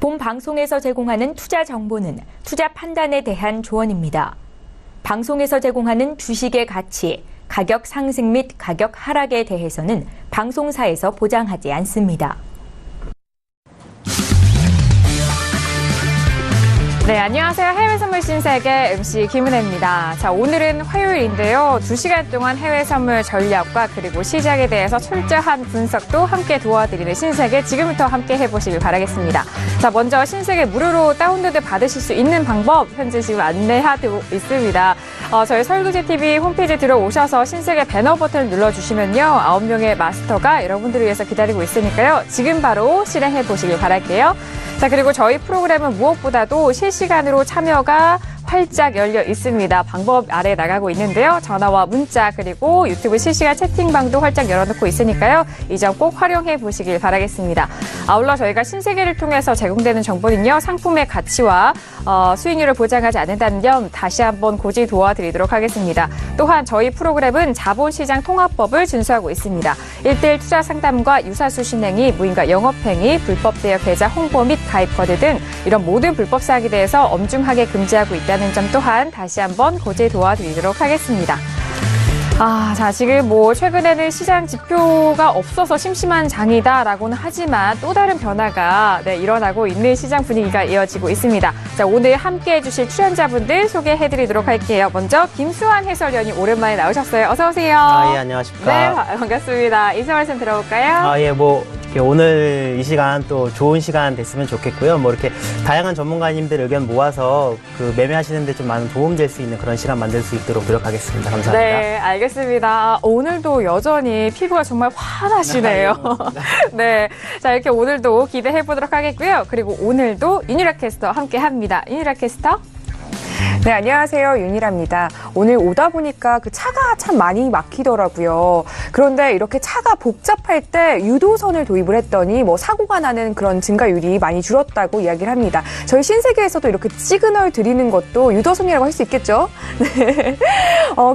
본 방송에서 제공하는 투자 정보는 투자 판단에 대한 조언입니다. 방송에서 제공하는 주식의 가치, 가격 상승 및 가격 하락에 대해서는 방송사에서 보장하지 않습니다. 네, 안녕하세요. 해외 선물 신세계 MC 김은혜입니다. 자, 오늘은 화요일인데요. 2시간 동안 해외 선물 전략과 그리고 시장에 대해서 철저한 분석도 함께 도와드리는 신세계 지금부터 함께 해보시길 바라겠습니다. 자, 먼저 신세계 무료로 다운로드 받으실 수 있는 방법 현재 지금 안내하고 있습니다. 저희 설교제TV 홈페이지에 들어오셔서 신세계 배너 버튼을 눌러주시면요. 9명의 마스터가 여러분들을 위해서 기다리고 있으니까요. 지금 바로 실행해보시길 바랄게요. 자, 그리고 저희 프로그램은 무엇보다도 실시간으로 참여가 활짝 열려 있습니다. 방법 아래 나가고 있는데요. 전화와 문자 그리고 유튜브 실시간 채팅방도 활짝 열어놓고 있으니까요. 이 점 꼭 활용해 보시길 바라겠습니다. 아울러 저희가 신세계를 통해서 제공되는 정보는요. 상품의 가치와 수익률을 보장하지 않는다는 점 다시 한번 고지 도와드리도록 하겠습니다. 또한 저희 프로그램은 자본시장 통합법을 준수하고 있습니다. 1:1 투자 상담과 유사수 신행위, 무인과 영업행위, 불법 대여 계좌 홍보 및 가입 거래 등 이런 모든 불법 사항에 대해서 엄중하게 금지하고 있다는 점 또한 다시 한번 고지 도와드리도록 하겠습니다. 자, 지금 최근에는 시장 지표가 없어서 심심한 장이다라고는 하지만 또 다른 변화가 일어나고 있는 시장 분위기가 이어지고 있습니다. 자, 오늘 함께 해주실 출연자분들 소개해드리도록 할게요. 먼저 김수환 해설위원이 오랜만에 나오셨어요. 어서 오세요. 예, 안녕하십니까. 네, 반갑습니다. 인사 말씀 들어볼까요? 오늘 이 시간 또 좋은 시간 됐으면 좋겠고요. 이렇게 다양한 전문가님들 의견 모아서 매매하시는데 좀 많은 도움 될 수 있는 그런 시간 만들 수 있도록 노력하겠습니다. 감사합니다. 네, 알겠습니다. 오늘도 여전히 피부가 정말 환하시네요. 네, 자, 이렇게 오늘도 기대해 보도록 하겠고요. 그리고 오늘도 윤유라 캐스터 함께 합니다. 윤유라 캐스터. 네, 안녕하세요. 윤희라입니다. 오늘 오다 보니까 차가 참 많이 막히더라고요. 그런데 이렇게 차가 복잡할 때 유도선을 도입을 했더니 사고가 나는 그런 증가율이 많이 줄었다고 이야기를 합니다. 저희 신세계에서도 이렇게 시그널 드리는 것도 유도선이라고 할 수 있겠죠? 네.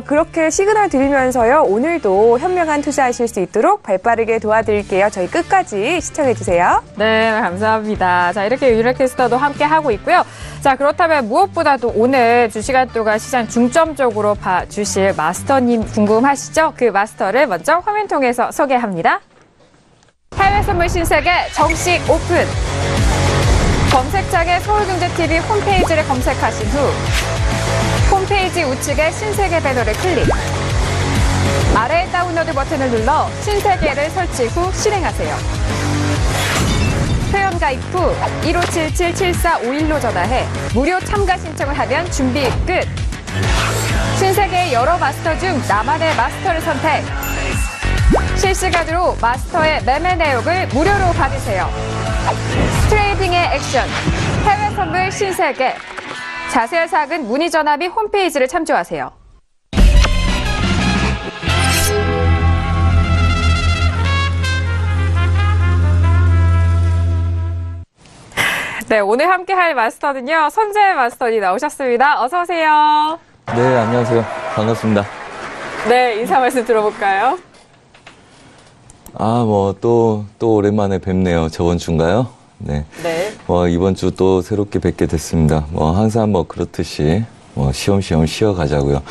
그렇게 시그널 드리면서요. 오늘도 현명한 투자하실 수 있도록 발빠르게 도와드릴게요. 저희 끝까지 시청해주세요. 네, 감사합니다. 자, 이렇게 윤희라 캐스터도 함께 하고 있고요. 자, 그렇다면 무엇보다도 오늘 2시간 동안 시장 중점적으로 봐주실 마스터님 궁금하시죠? 그 마스터를 먼저 화면 통해서 소개합니다. 해외 선물 신세계 정식 오픈! 검색창에 서울경제TV 홈페이지를 검색하신 후 홈페이지 우측에 신세계 배너를 클릭. 아래 다운로드 버튼을 눌러 신세계를 설치 후 실행하세요. 회원 가입 후 1577-7451로 전화해 무료 참가 신청을 하면 준비 끝! 신세계의 여러 마스터 중 나만의 마스터를 선택! 실시간으로 마스터의 매매 내역을 무료로 받으세요. 트레이딩의 액션, 해외 선물 신세계. 자세한 사항은 문의 전화 및 홈페이지를 참조하세요. 네, 오늘 함께할 마스터는요, 선재 마스터님 나오셨습니다. 어서 오세요. 네, 안녕하세요. 반갑습니다. 네, 인사 말씀 들어볼까요? 또 오랜만에 뵙네요. 저번 주인가요? 네. 네. 이번 주 또 새롭게 뵙게 됐습니다. 항상 그렇듯이 쉬엄쉬엄 쉬어가자고요.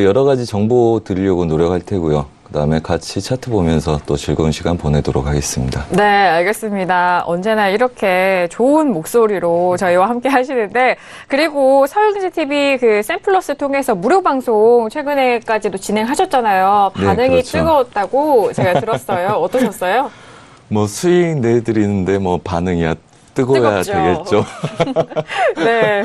여러 가지 정보 드리려고 노력할 테고요. 그다음에 같이 차트 보면서 또 즐거운 시간 보내도록 하겠습니다. 네, 알겠습니다. 언제나 이렇게 좋은 목소리로 저희와 함께 하시는데, 그리고 서울경제TV 샘플러스 통해서 무료 방송 최근에까지도 진행하셨잖아요. 반응이 네, 그렇죠. 뜨거웠다고 제가 들었어요. 어떠셨어요? 수익 내드리는데 반응이야 뜨거워야 뜨겁죠. 되겠죠. 네.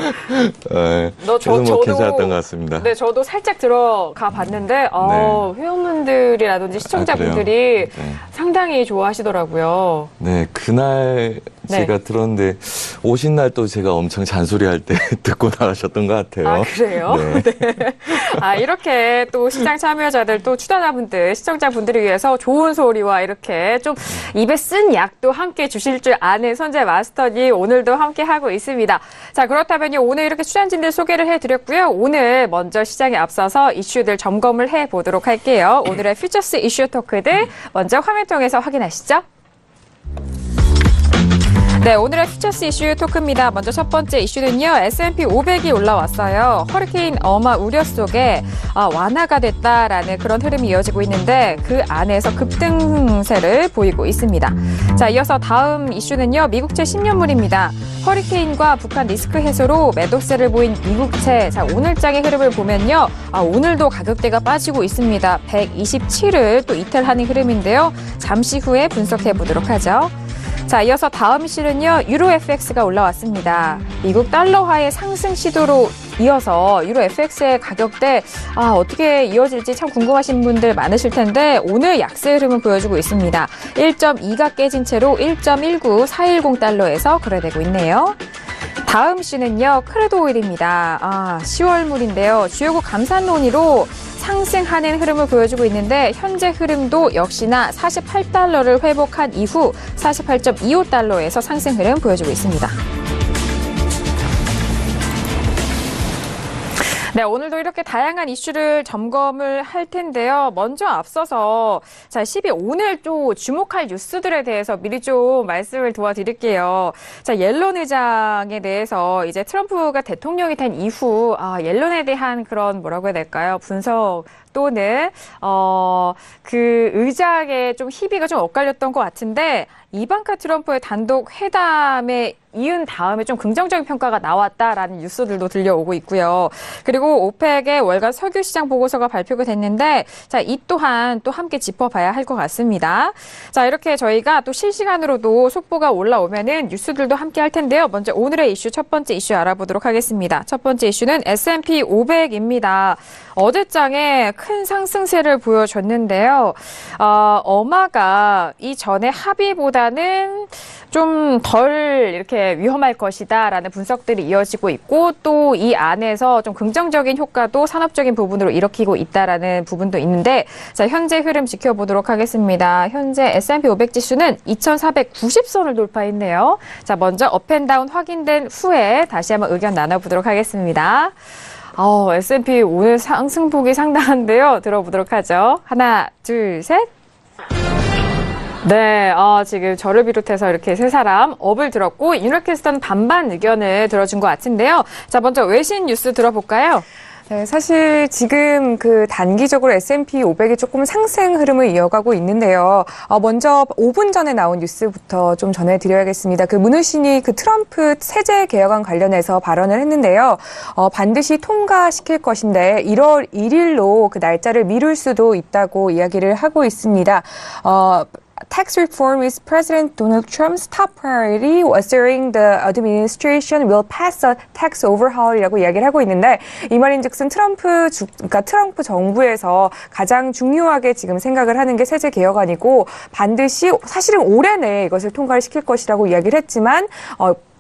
네. 저도 괜찮았던 것 같습니다. 네, 저도 살짝 들어가 봤는데, 회원분들이라든지 시청자분들이 네. 상당히 좋아하시더라고요. 네, 그날 네. 제가 들었는데 오신 날 또 제가 엄청 잔소리할 때 듣고 나가셨던 것 같아요. 아, 그래요? 네. 아, 이렇게 또 시장 참여자들, 또 투자자분들, 시청자분들을 위해서 좋은 소리와 이렇게 좀 입에 쓴 약도 함께 주실 줄 아는 선재 마스터님 오늘도 함께 하고 있습니다. 자, 그렇다면요. 오늘 이렇게 출연진들 소개를 해드렸고요. 오늘 먼저 시장에 앞서서 이슈들 점검을 해보도록 할게요. 오늘의 퓨처스 이슈 토크들 먼저 화면 통해서 확인하시죠. 네, 오늘의 퓨처스 이슈 토크입니다. 먼저 첫 번째 이슈는요. S&P 500이 올라왔어요. 허리케인 어마 우려 속에 완화가 됐다라는 그런 흐름이 이어지고 있는데 그 안에서 급등세를 보이고 있습니다. 자, 이어서 다음 이슈는요. 미국채 10년물입니다. 허리케인과 북한 리스크 해소로 매도세를 보인 미국채. 자, 오늘장의 흐름을 보면요. 오늘도 가격대가 빠지고 있습니다. 127을 또 이탈하는 흐름인데요. 잠시 후에 분석해 보도록 하죠. 자, 이어서 다음 이슈는요. 유로 FX가 올라왔습니다. 미국 달러화의 상승 시도로 이어서 유로 FX의 가격대 어떻게 이어질지 참 궁금하신 분들 많으실 텐데 오늘 약세 흐름을 보여주고 있습니다. 1.2가 깨진 채로 1.19410달러에서 거래되고 있네요. 다음 이슈는요. 크루드 오일입니다. 10월물인데요. 주요국 감산 논의로 상승하는 흐름을 보여주고 있는데 현재 흐름도 역시나 48달러를 회복한 이후 48.25달러에서 상승 흐름 보여주고 있습니다. 네, 오늘도 이렇게 다양한 이슈를 점검을 할 텐데요. 먼저 앞서서 10위 오늘 또 주목할 뉴스들에 대해서 미리 좀 말씀을 도와드릴게요. 자, 옐런 의장에 대해서 이제 트럼프가 대통령이 된 이후 옐런에 대한 그런 뭐라고 해야 될까요? 분석 또는 그 의장의 좀 희비가 좀 엇갈렸던 것 같은데 이방카 트럼프의 단독 회담에 이은 다음에 좀 긍정적인 평가가 나왔다라는 뉴스들도 들려오고 있고요. 그리고 오펙의 월간 석유 시장 보고서가 발표가 됐는데 자, 이 또한 또 함께 짚어봐야 할 것 같습니다. 자, 이렇게 저희가 또 실시간으로도 속보가 올라오면은 뉴스들도 함께 할 텐데요. 먼저 오늘의 이슈 첫 번째 이슈 알아보도록 하겠습니다. 첫 번째 이슈는 S&P 500입니다. 어제장에 큰 상승세를 보여줬는데요. 어마가 이전에 합의보다는 좀 덜 이렇게 위험할 것이다라는 분석들이 이어지고 있고 또 이 안에서 좀 긍정적인 효과도 산업적인 부분으로 일으키고 있다라는 부분도 있는데 자, 현재 흐름 지켜보도록 하겠습니다. 현재 S&P 500 지수는 2490선을 돌파했네요. 자, 먼저 업앤다운 확인된 후에 다시 한번 의견 나눠보도록 하겠습니다. S&P 오늘 상승폭이 상당한데요. 들어보도록 하죠. 하나, 둘, 셋. 네, 지금 저를 비롯해서 이렇게 세 사람 업을 들었고 윤락캐스터는 반반 의견을 들어준 것 같은데요. 자, 먼저 외신 뉴스 들어볼까요? 네, 사실 지금 그 단기적으로 S&P 500이 조금 상승 흐름을 이어가고 있는데요. 먼저 5분 전에 나온 뉴스부터 좀 전해드려야겠습니다. 그 문우신이 그 트럼프 세제 개혁안 관련해서 발언을 했는데요. 반드시 통과시킬 것인데 1월 1일로 그 날짜를 미룰 수도 있다고 이야기를 하고 있습니다. Tax reform is President Donald Trump's top priority during the administration will pass a tax overhaul이라고 이야기를 하고 있는데 이 말인즉슨 그러니까 트럼프 정부에서 가장 중요하게 지금 생각을 하는 게 세제 개혁안이고 반드시 사실은 올해 내에 이것을 통과를 시킬 것이라고 이야기를 했지만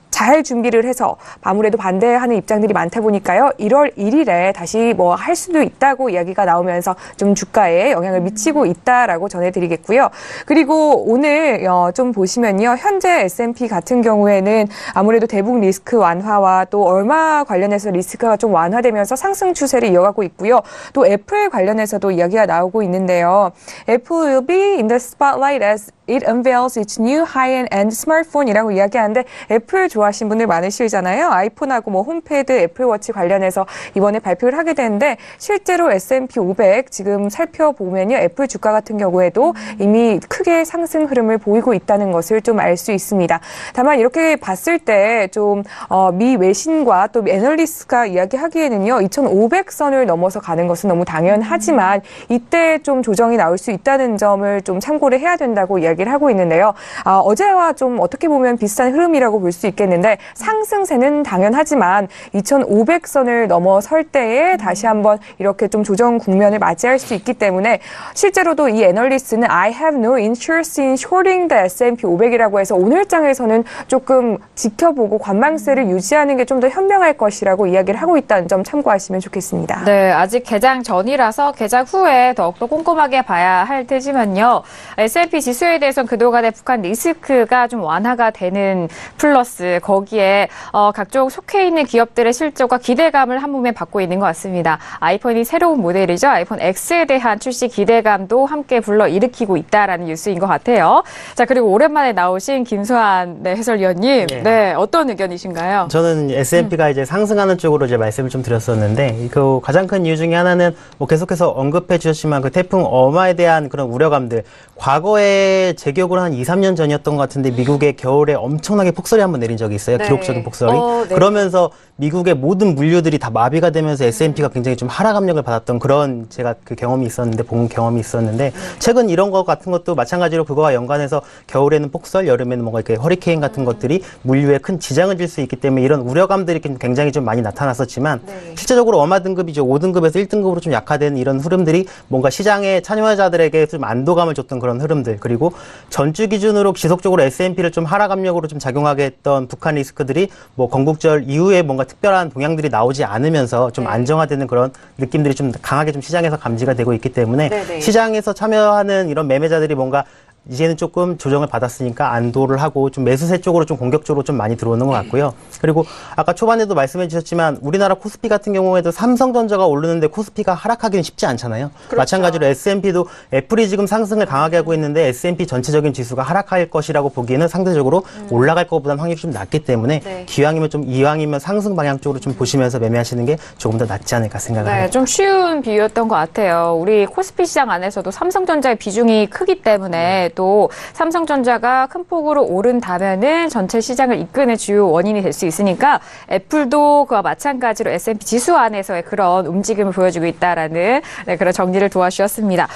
잘 준비를 해서 아무래도 반대하는 입장들이 많다 보니까요. 1월 1일에 다시 뭐 할 수도 있다고 이야기가 나오면서 좀 주가에 영향을 미치고 있다라고 전해드리겠고요. 그리고 오늘 좀 보시면요. 현재 S&P 같은 경우에는 아무래도 대북 리스크 완화와 또 얼마 관련해서 리스크가 좀 완화되면서 상승 추세를 이어가고 있고요. 또 애플 관련해서도 이야기가 나오고 있는데요. Apple will be in the spotlight as it unveils its new high-end smartphone이라고 이야기하는데 애플 좋아하시는 분들 많으시잖아요. 아이폰하고 뭐 홈패드, 애플워치 관련해서 이번에 발표를 하게 되는데 실제로 S&P 500 지금 살펴보면요. 애플 주가 같은 경우에도 이미 크게 상승 흐름을 보이고 있다는 것을 좀 알 수 있습니다. 다만 이렇게 봤을 때 좀 미 외신과 또 애널리스트가 이야기하기에는요. 2,500선을 넘어서 가는 것은 너무 당연하지만 이때 좀 조정이 나올 수 있다는 점을 좀 참고를 해야 된다고 이야기를 하고 있는데요. 어제와 좀 어떻게 보면 비슷한 흐름이라고 볼 수 있겠는데 있는데 상승세는 당연하지만 2,500선을 넘어설 때에 다시 한번 이렇게 좀 조정 국면을 맞이할 수 있기 때문에 실제로도 이 애널리스트는 I have no interest in shorting the S&P 500이라고 해서 오늘장에서는 조금 지켜보고 관망세를 유지하는 게 좀 더 현명할 것이라고 이야기를 하고 있다는 점 참고하시면 좋겠습니다. 네, 아직 개장 전이라서 개장 후에 더욱더 꼼꼼하게 봐야 할 테지만요. S&P 지수에 대해서는 그동안의 북한 리스크가 좀 완화가 되는 플러스 거기에 각종 속해 있는 기업들의 실적과 기대감을 한 몸에 받고 있는 것 같습니다. 아이폰이 새로운 모델이죠. 아이폰 X에 대한 출시 기대감도 함께 불러일으키고 있다라는 뉴스인 것 같아요. 자, 그리고 오랜만에 나오신 김수환 해설위원님, 네, 어떤 의견이신가요? 저는 S&P가 이제 상승하는 쪽으로 이제 말씀을 좀 드렸었는데, 그 가장 큰 이유 중에 하나는 뭐 계속해서 언급해 주셨지만 그 태풍 어마에 대한 그런 우려감들. 과거에 제 기억으로 한 2, 3년 전이었던 것 같은데 미국의 겨울에 엄청나게 폭설이 한번 내린 적이 있어요. 네. 기록적인 폭설이. 네. 그러면서 미국의 모든 물류들이 다 마비가 되면서 S&P가 굉장히 좀 하락 압력을 받았던 그런 제가 그 경험이 있었는데, 본 경험이 있었는데, 최근 이런 거 같은 것도 마찬가지로 그거와 연관해서 겨울에는 폭설, 여름에는 뭔가 이렇게 허리케인 같은 것들이 물류에 큰 지장을 줄 수 있기 때문에 이런 우려감들이 굉장히 좀 많이 나타났었지만, 실제적으로 어마 등급이죠. 5등급에서 1등급으로 좀 약화된 이런 흐름들이 뭔가 시장의 참여자들에게 좀 안도감을 줬던 그런 흐름들, 그리고 전주 기준으로 지속적으로 S&P를 좀 하락 압력으로 좀 작용하게 했던 북한 리스크들이 뭐 건국절 이후에 뭔가 특별한 동향들이 나오지 않으면서 좀 안정화되는 그런 느낌들이 좀 강하게 좀 시장에서 감지가 되고 있기 때문에 시장에서 참여하는 이런 매매자들이 뭔가 이제는 조금 조정을 받았으니까 안도를 하고 좀 매수세 쪽으로 좀 공격적으로 좀 많이 들어오는 것 같고요. 그리고 아까 초반에도 말씀해 주셨지만 우리나라 코스피 같은 경우에도 삼성전자가 오르는데 코스피가 하락하기는 쉽지 않잖아요. 그렇죠. 마찬가지로 S&P도 애플이 지금 상승을 강하게 하고 있는데 S&P 전체적인 지수가 하락할 것이라고 보기에는 상대적으로 올라갈 것보다는 확률이 좀 낮기 때문에 이왕이면 상승 방향 쪽으로 좀 보시면서 매매하시는 게 조금 더 낫지 않을까 생각을 합니다. 좀 쉬운 비유였던 것 같아요. 우리 코스피 시장 안에서도 삼성전자의 비중이 크기 때문에 또 삼성전자가 큰 폭으로 오른다면은 전체 시장을 이끄는 주요 원인이 될 수 있으니까 애플도 그와 마찬가지로 S&P 지수 안에서의 그런 움직임을 보여주고 있다라는 그런 정리를 도와주셨습니다.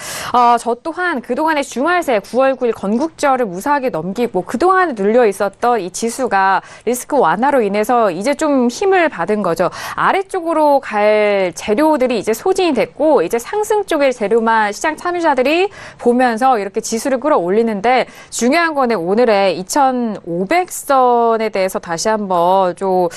저 또한 그동안의 주말새 9월 9일 건국절을 무사하게 넘기고 그동안 눌려 있었던 이 지수가 리스크 완화로 인해서 이제 좀 힘을 받은 거죠. 아래쪽으로 갈 재료들이 이제 소진이 됐고 이제 상승 쪽의 재료만 시장 참여자들이 보면서 이렇게 지수를 끌어올리는데 중요한 거는 오늘의 2,500선에 대해서 다시 한번 좀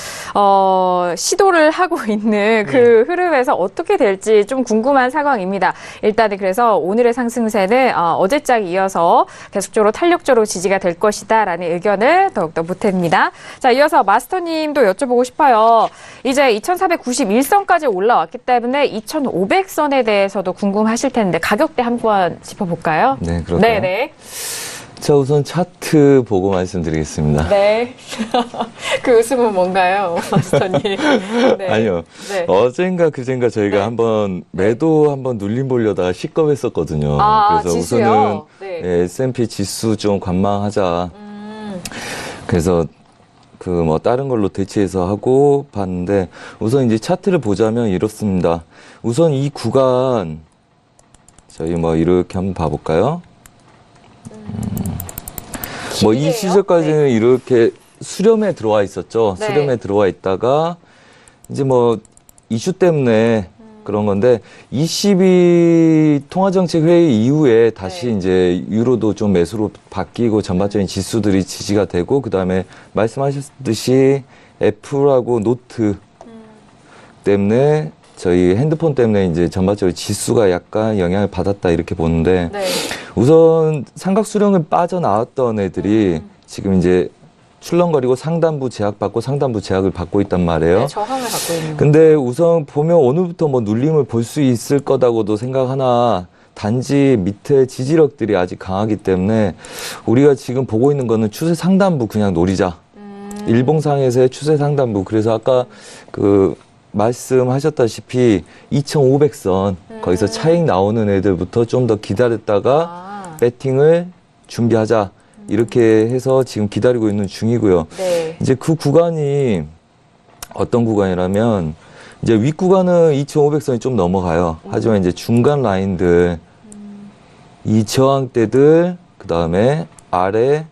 시도를 하고 있는 그 흐름에서 어떻게 될지 좀 궁금한 상황입니다. 일단은 그래서 오늘의 상승세는 어제장 이어서 계속적으로 탄력적으로 지지가 될 것이다라는 의견을 더욱더 보탭니다. 자, 이어서 마스터님도 여쭤보고 싶어요. 이제 2,491선까지 올라왔기 때문에 2,500선에 대해서도 궁금하실 텐데 가격대 한번 짚어볼까요? 네, 그렇죠. 네네. 자, 우선 차트 보고 말씀드리겠습니다. 네. 그 웃음은 뭔가요, 마스터님? 네. 아니요. 네. 어젠가 그젠가 저희가 한번 매도 한번 눌림 보려다가 시겁했었거든요. 그래서 지수요? 우선은 네. S&P 지수 좀 관망하자. 그래서 그 뭐 다른 걸로 대체해서 하고 봤는데 우선 이제 차트를 보자면 이렇습니다. 우선 이 구간 저희 뭐 이렇게 한번 봐볼까요? 뭐 이 시절까지는 이렇게 수렴에 들어와 있었죠. 네. 수렴에 들어와 있다가 이제 뭐 이슈 때문에 그런 건데 22 통화정책회의 이후에 다시 이제 유로도 좀 매수로 바뀌고 전반적인 지수들이 지지가 되고 그다음에 말씀하셨듯이 애플하고 노트 때문에 저희 핸드폰 때문에 이제 전반적으로 지수가 약간 영향을 받았다 이렇게 보는데 우선 삼각 수렴을 빠져나왔던 애들이 지금 이제 출렁거리고 상단부 제약받고 상단부 제약을 받고 있단 말이에요. 네, 저항을 받고 있는. 근데 우선 보면 오늘부터 뭐 눌림을 볼 수 있을 거다고도 생각하나 단지 밑에 지지력들이 아직 강하기 때문에 우리가 지금 보고 있는 거는 추세 상단부 그냥 노리자. 일봉상에서의 추세 상단부. 그래서 아까 그 말씀하셨다시피 2,500선 거기서 차익 나오는 애들부터 좀 더 기다렸다가 배팅을 준비하자. 이렇게 해서 지금 기다리고 있는 중이고요. 네. 이제 그 구간이 어떤 구간이라면 이제 윗 구간은 2,500선이 좀 넘어가요. 하지만 이제 중간 라인들, 이 저항대들, 그 다음에 아래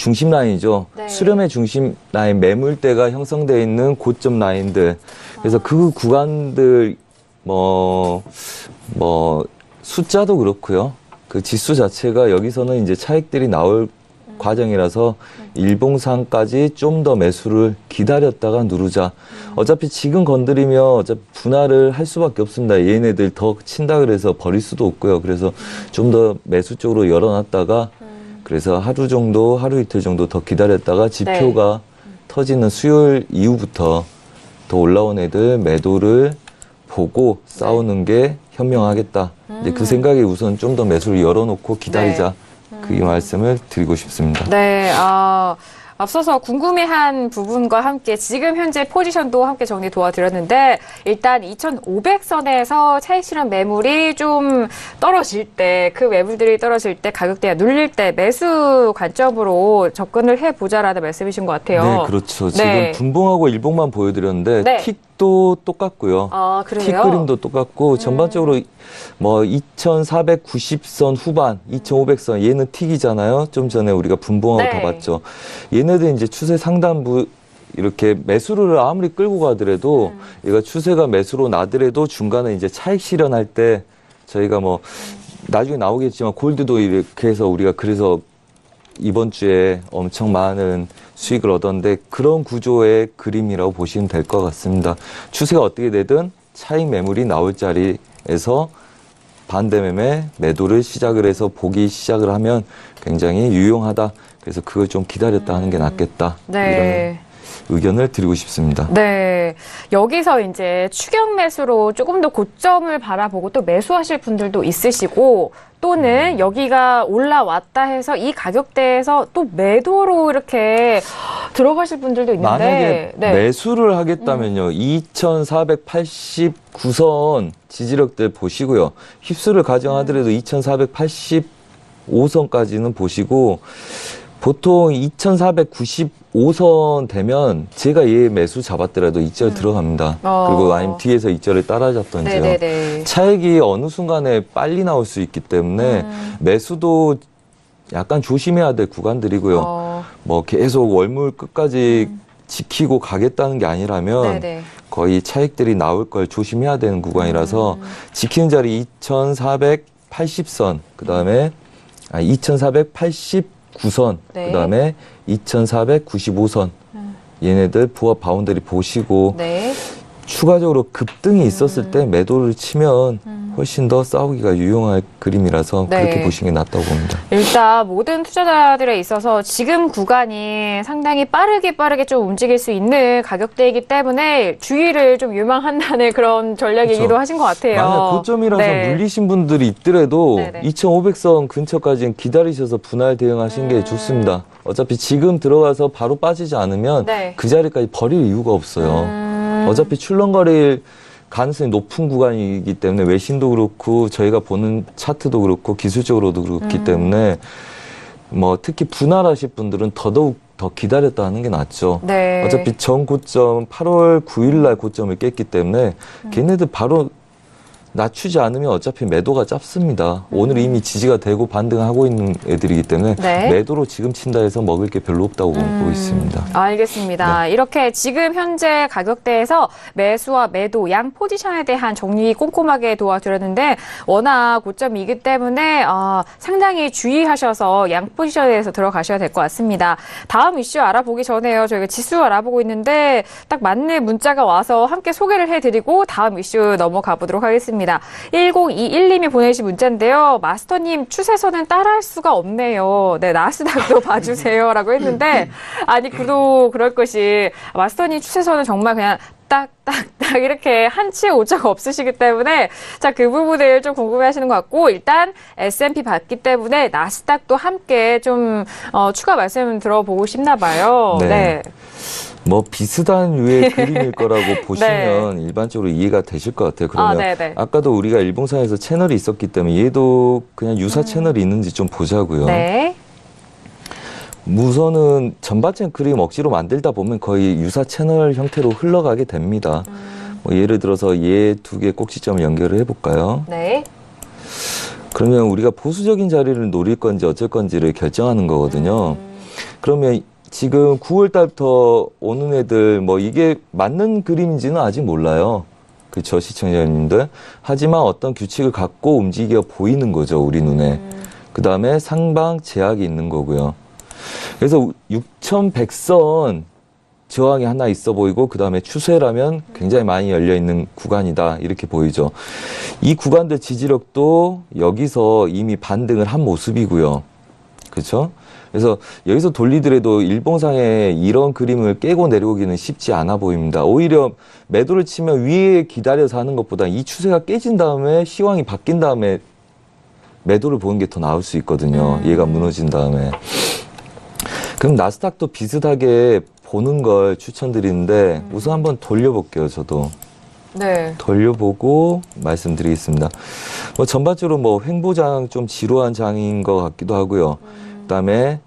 중심 라인이죠. 네. 수렴의 중심 라인, 매물대가 형성되어 있는 고점 라인들. 그래서 그 구간들 숫자도 그렇고요. 그 지수 자체가 여기서는 이제 차익들이 나올 과정이라서 일봉상까지 좀 더 매수를 기다렸다가 누르자. 어차피 지금 건드리면 어차피 분할을 할 수밖에 없습니다. 얘네들 더 친다 그래서 버릴 수도 없고요. 그래서 좀 더 매수 쪽으로 열어놨다가 그래서 하루 정도, 하루 이틀 정도 더 기다렸다가 지표가 터지는 수요일 이후부터 더 올라온 애들 매도를 보고 싸우는 게 현명하겠다. 이제 그 생각에 우선 좀 더 매수를 열어놓고 기다리자. 그 말씀을 드리고 싶습니다. 네, 앞서서 궁금해한 부분과 함께 지금 현재 포지션도 함께 정리 도와드렸는데 일단 2,500선에서 차익 실현 매물이 좀 떨어질 때 그 매물들이 떨어질 때 가격대가 눌릴 때 매수 관점으로 접근을 해보자라는 말씀이신 것 같아요. 네, 그렇죠. 지금 네. 분봉하고 일봉만 보여드렸는데 네. 틱도 똑같고요. 아, 그래요? 틱 그림도 똑같고 전반적으로 2,490선 후반, 2,500선 얘는 틱이잖아요. 좀 전에 우리가 분봉하고 네. 더 봤죠. 얘네들 이제 추세 상단부 이렇게 매수를 아무리 끌고 가더라도 얘가 추세가 매수로 나더라도 중간에 이제 차익 실현할 때 저희가 나중에 나오겠지만 골드도 이렇게 해서 우리가 그래서 이번 주에 엄청 많은 수익을 얻었는데 그런 구조의 그림이라고 보시면 될 것 같습니다. 추세가 어떻게 되든 차익 매물이 나올 자리에서 반대 매매 매도를 시작을 해서 보기 시작을 하면 굉장히 유용하다. 그래서 그걸 좀 기다렸다 하는 게 낫겠다. 네. 이런 의견을 드리고 싶습니다. 네. 여기서 이제 추격 매수로 조금 더 고점을 바라보고 또 매수하실 분들도 있으시고 또는 여기가 올라왔다 해서 이 가격대에서 또 매도로 이렇게 들어가실 분들도 있는데 만약에 네. 매수를 하겠다면요. 2,489선 지지력들 보시고요. 휩수를 가정하더라도 2,485선까지는 보시고 보통 2,495선 되면 제가 얘 매수 잡았더라도 이절 들어갑니다. 그리고 아니면 뒤에서 이절을 따라잡던지요. 네네네. 차익이 어느 순간에 빨리 나올 수 있기 때문에 매수도 약간 조심해야 될 구간들이고요. 계속 월물 끝까지 지키고 가겠다는 게 아니라면 네네. 거의 차익들이 나올 걸 조심해야 되는 구간이라서 지키는 자리 2,480선, 그다음에 2,489선, 네. 그다음에 2,495선. 얘네들 부합 바운더리 보시고 네. 추가적으로 급등이 있었을 때 매도를 치면 훨씬 더 싸우기가 유용할 그림이라서 네. 그렇게 보시는 게 낫다고 봅니다. 일단 모든 투자자들에 있어서 지금 구간이 상당히 빠르게 좀 움직일 수 있는 가격대이기 때문에 주의를 좀 유망한다는 그런 전략이기도 그렇죠. 하신 것 같아요. 만약 고점이라서 네. 물리신 분들이 있더라도 네네. 2,500선 근처까지는 기다리셔서 분할 대응하시는 게 좋습니다. 어차피 지금 들어가서 바로 빠지지 않으면 네. 그 자리까지 버릴 이유가 없어요. 어차피 출렁거릴 가능성이 높은 구간이기 때문에 외신도 그렇고 저희가 보는 차트도 그렇고 기술적으로도 그렇기 때문에 특히 분할하실 분들은 더더욱 더 기다렸다 하는 게 낫죠. 네. 어차피 전 고점 8월 9일 날 고점을 깼기 때문에 걔네들 바로 낮추지 않으면 어차피 매도가 짧습니다. 오늘 이미 지지가 되고 반등하고 있는 애들이기 때문에 네. 매도로 지금 친다 해서 먹을 게 별로 없다고 보고 있습니다. 알겠습니다. 이렇게 지금 현재 가격대에서 매수와 매도 양 포지션에 대한 정리 꼼꼼하게 도와드렸는데 워낙 고점이기 때문에 상당히 주의하셔서 양 포지션에서 들어가셔야 될 것 같습니다. 다음 이슈 알아보기 전에요. 저희가 지수 알아보고 있는데 딱 맞는 문자가 와서 함께 소개를 해드리고 다음 이슈 넘어가 보도록 하겠습니다. 1021님이 보내주신 문자인데요. 마스터님 추세선은 따라할 수가 없네요. 네, 나스닥도 봐주세요. 라고 했는데 아니 그럴 것이 마스터님 추세선은 정말 그냥 딱딱딱 이렇게 한치의 오차가 없으시기 때문에 자, 그 부분을 좀 궁금해하시는 것 같고 일단 S&P 봤기 때문에 나스닥도 함께 좀 추가 말씀 들어보고 싶나 봐요. 네. 비슷한 류의 그림일 거라고 보시면 일반적으로 이해가 되실 것 같아요. 그러면 네네. 아까도 우리가 일봉상에서 채널이 있었기 때문에 얘도 그냥 유사 채널이 있는지 좀 보자고요. 네. 우선은 전반적인 그림 억지로 만들다 보면 거의 유사 채널 형태로 흘러가게 됩니다. 예를 들어서 얘 두 개 꼭지점을 연결을 해볼까요? 네. 그러면 우리가 보수적인 자리를 노릴 건지 어쩔 건지를 결정하는 거거든요. 그러면 지금 9월 달부터 오는 애들 뭐 이게 맞는 그림인지는 아직 몰라요. 그렇죠, 시청자님들. 하지만 어떤 규칙을 갖고 움직여 보이는 거죠, 우리 눈에. 그 다음에 상방 제약이 있는 거고요. 그래서 6100선 저항이 하나 있어 보이고 그 다음에 추세라면 굉장히 많이 열려있는 구간이다 이렇게 보이죠. 이 구간들 지지력도 여기서 이미 반등을 한 모습이고요. 그렇죠? 그래서 여기서 돌리더라도 일봉상에 이런 그림을 깨고 내려오기는 쉽지 않아 보입니다. 오히려 매도를 치면 위에 기다려서 하는 것보다 이 추세가 깨진 다음에 시황이 바뀐 다음에 매도를 보는 게 더 나을 수 있거든요. 얘가 무너진 다음에. 그럼 나스닥도 비슷하게 보는 걸 추천드리는데 우선 한번 돌려볼게요, 저도. 네. 돌려보고 말씀드리겠습니다. 뭐 전반적으로 뭐 횡보장 좀 지루한 장인 것 같기도 하고요. 그다음에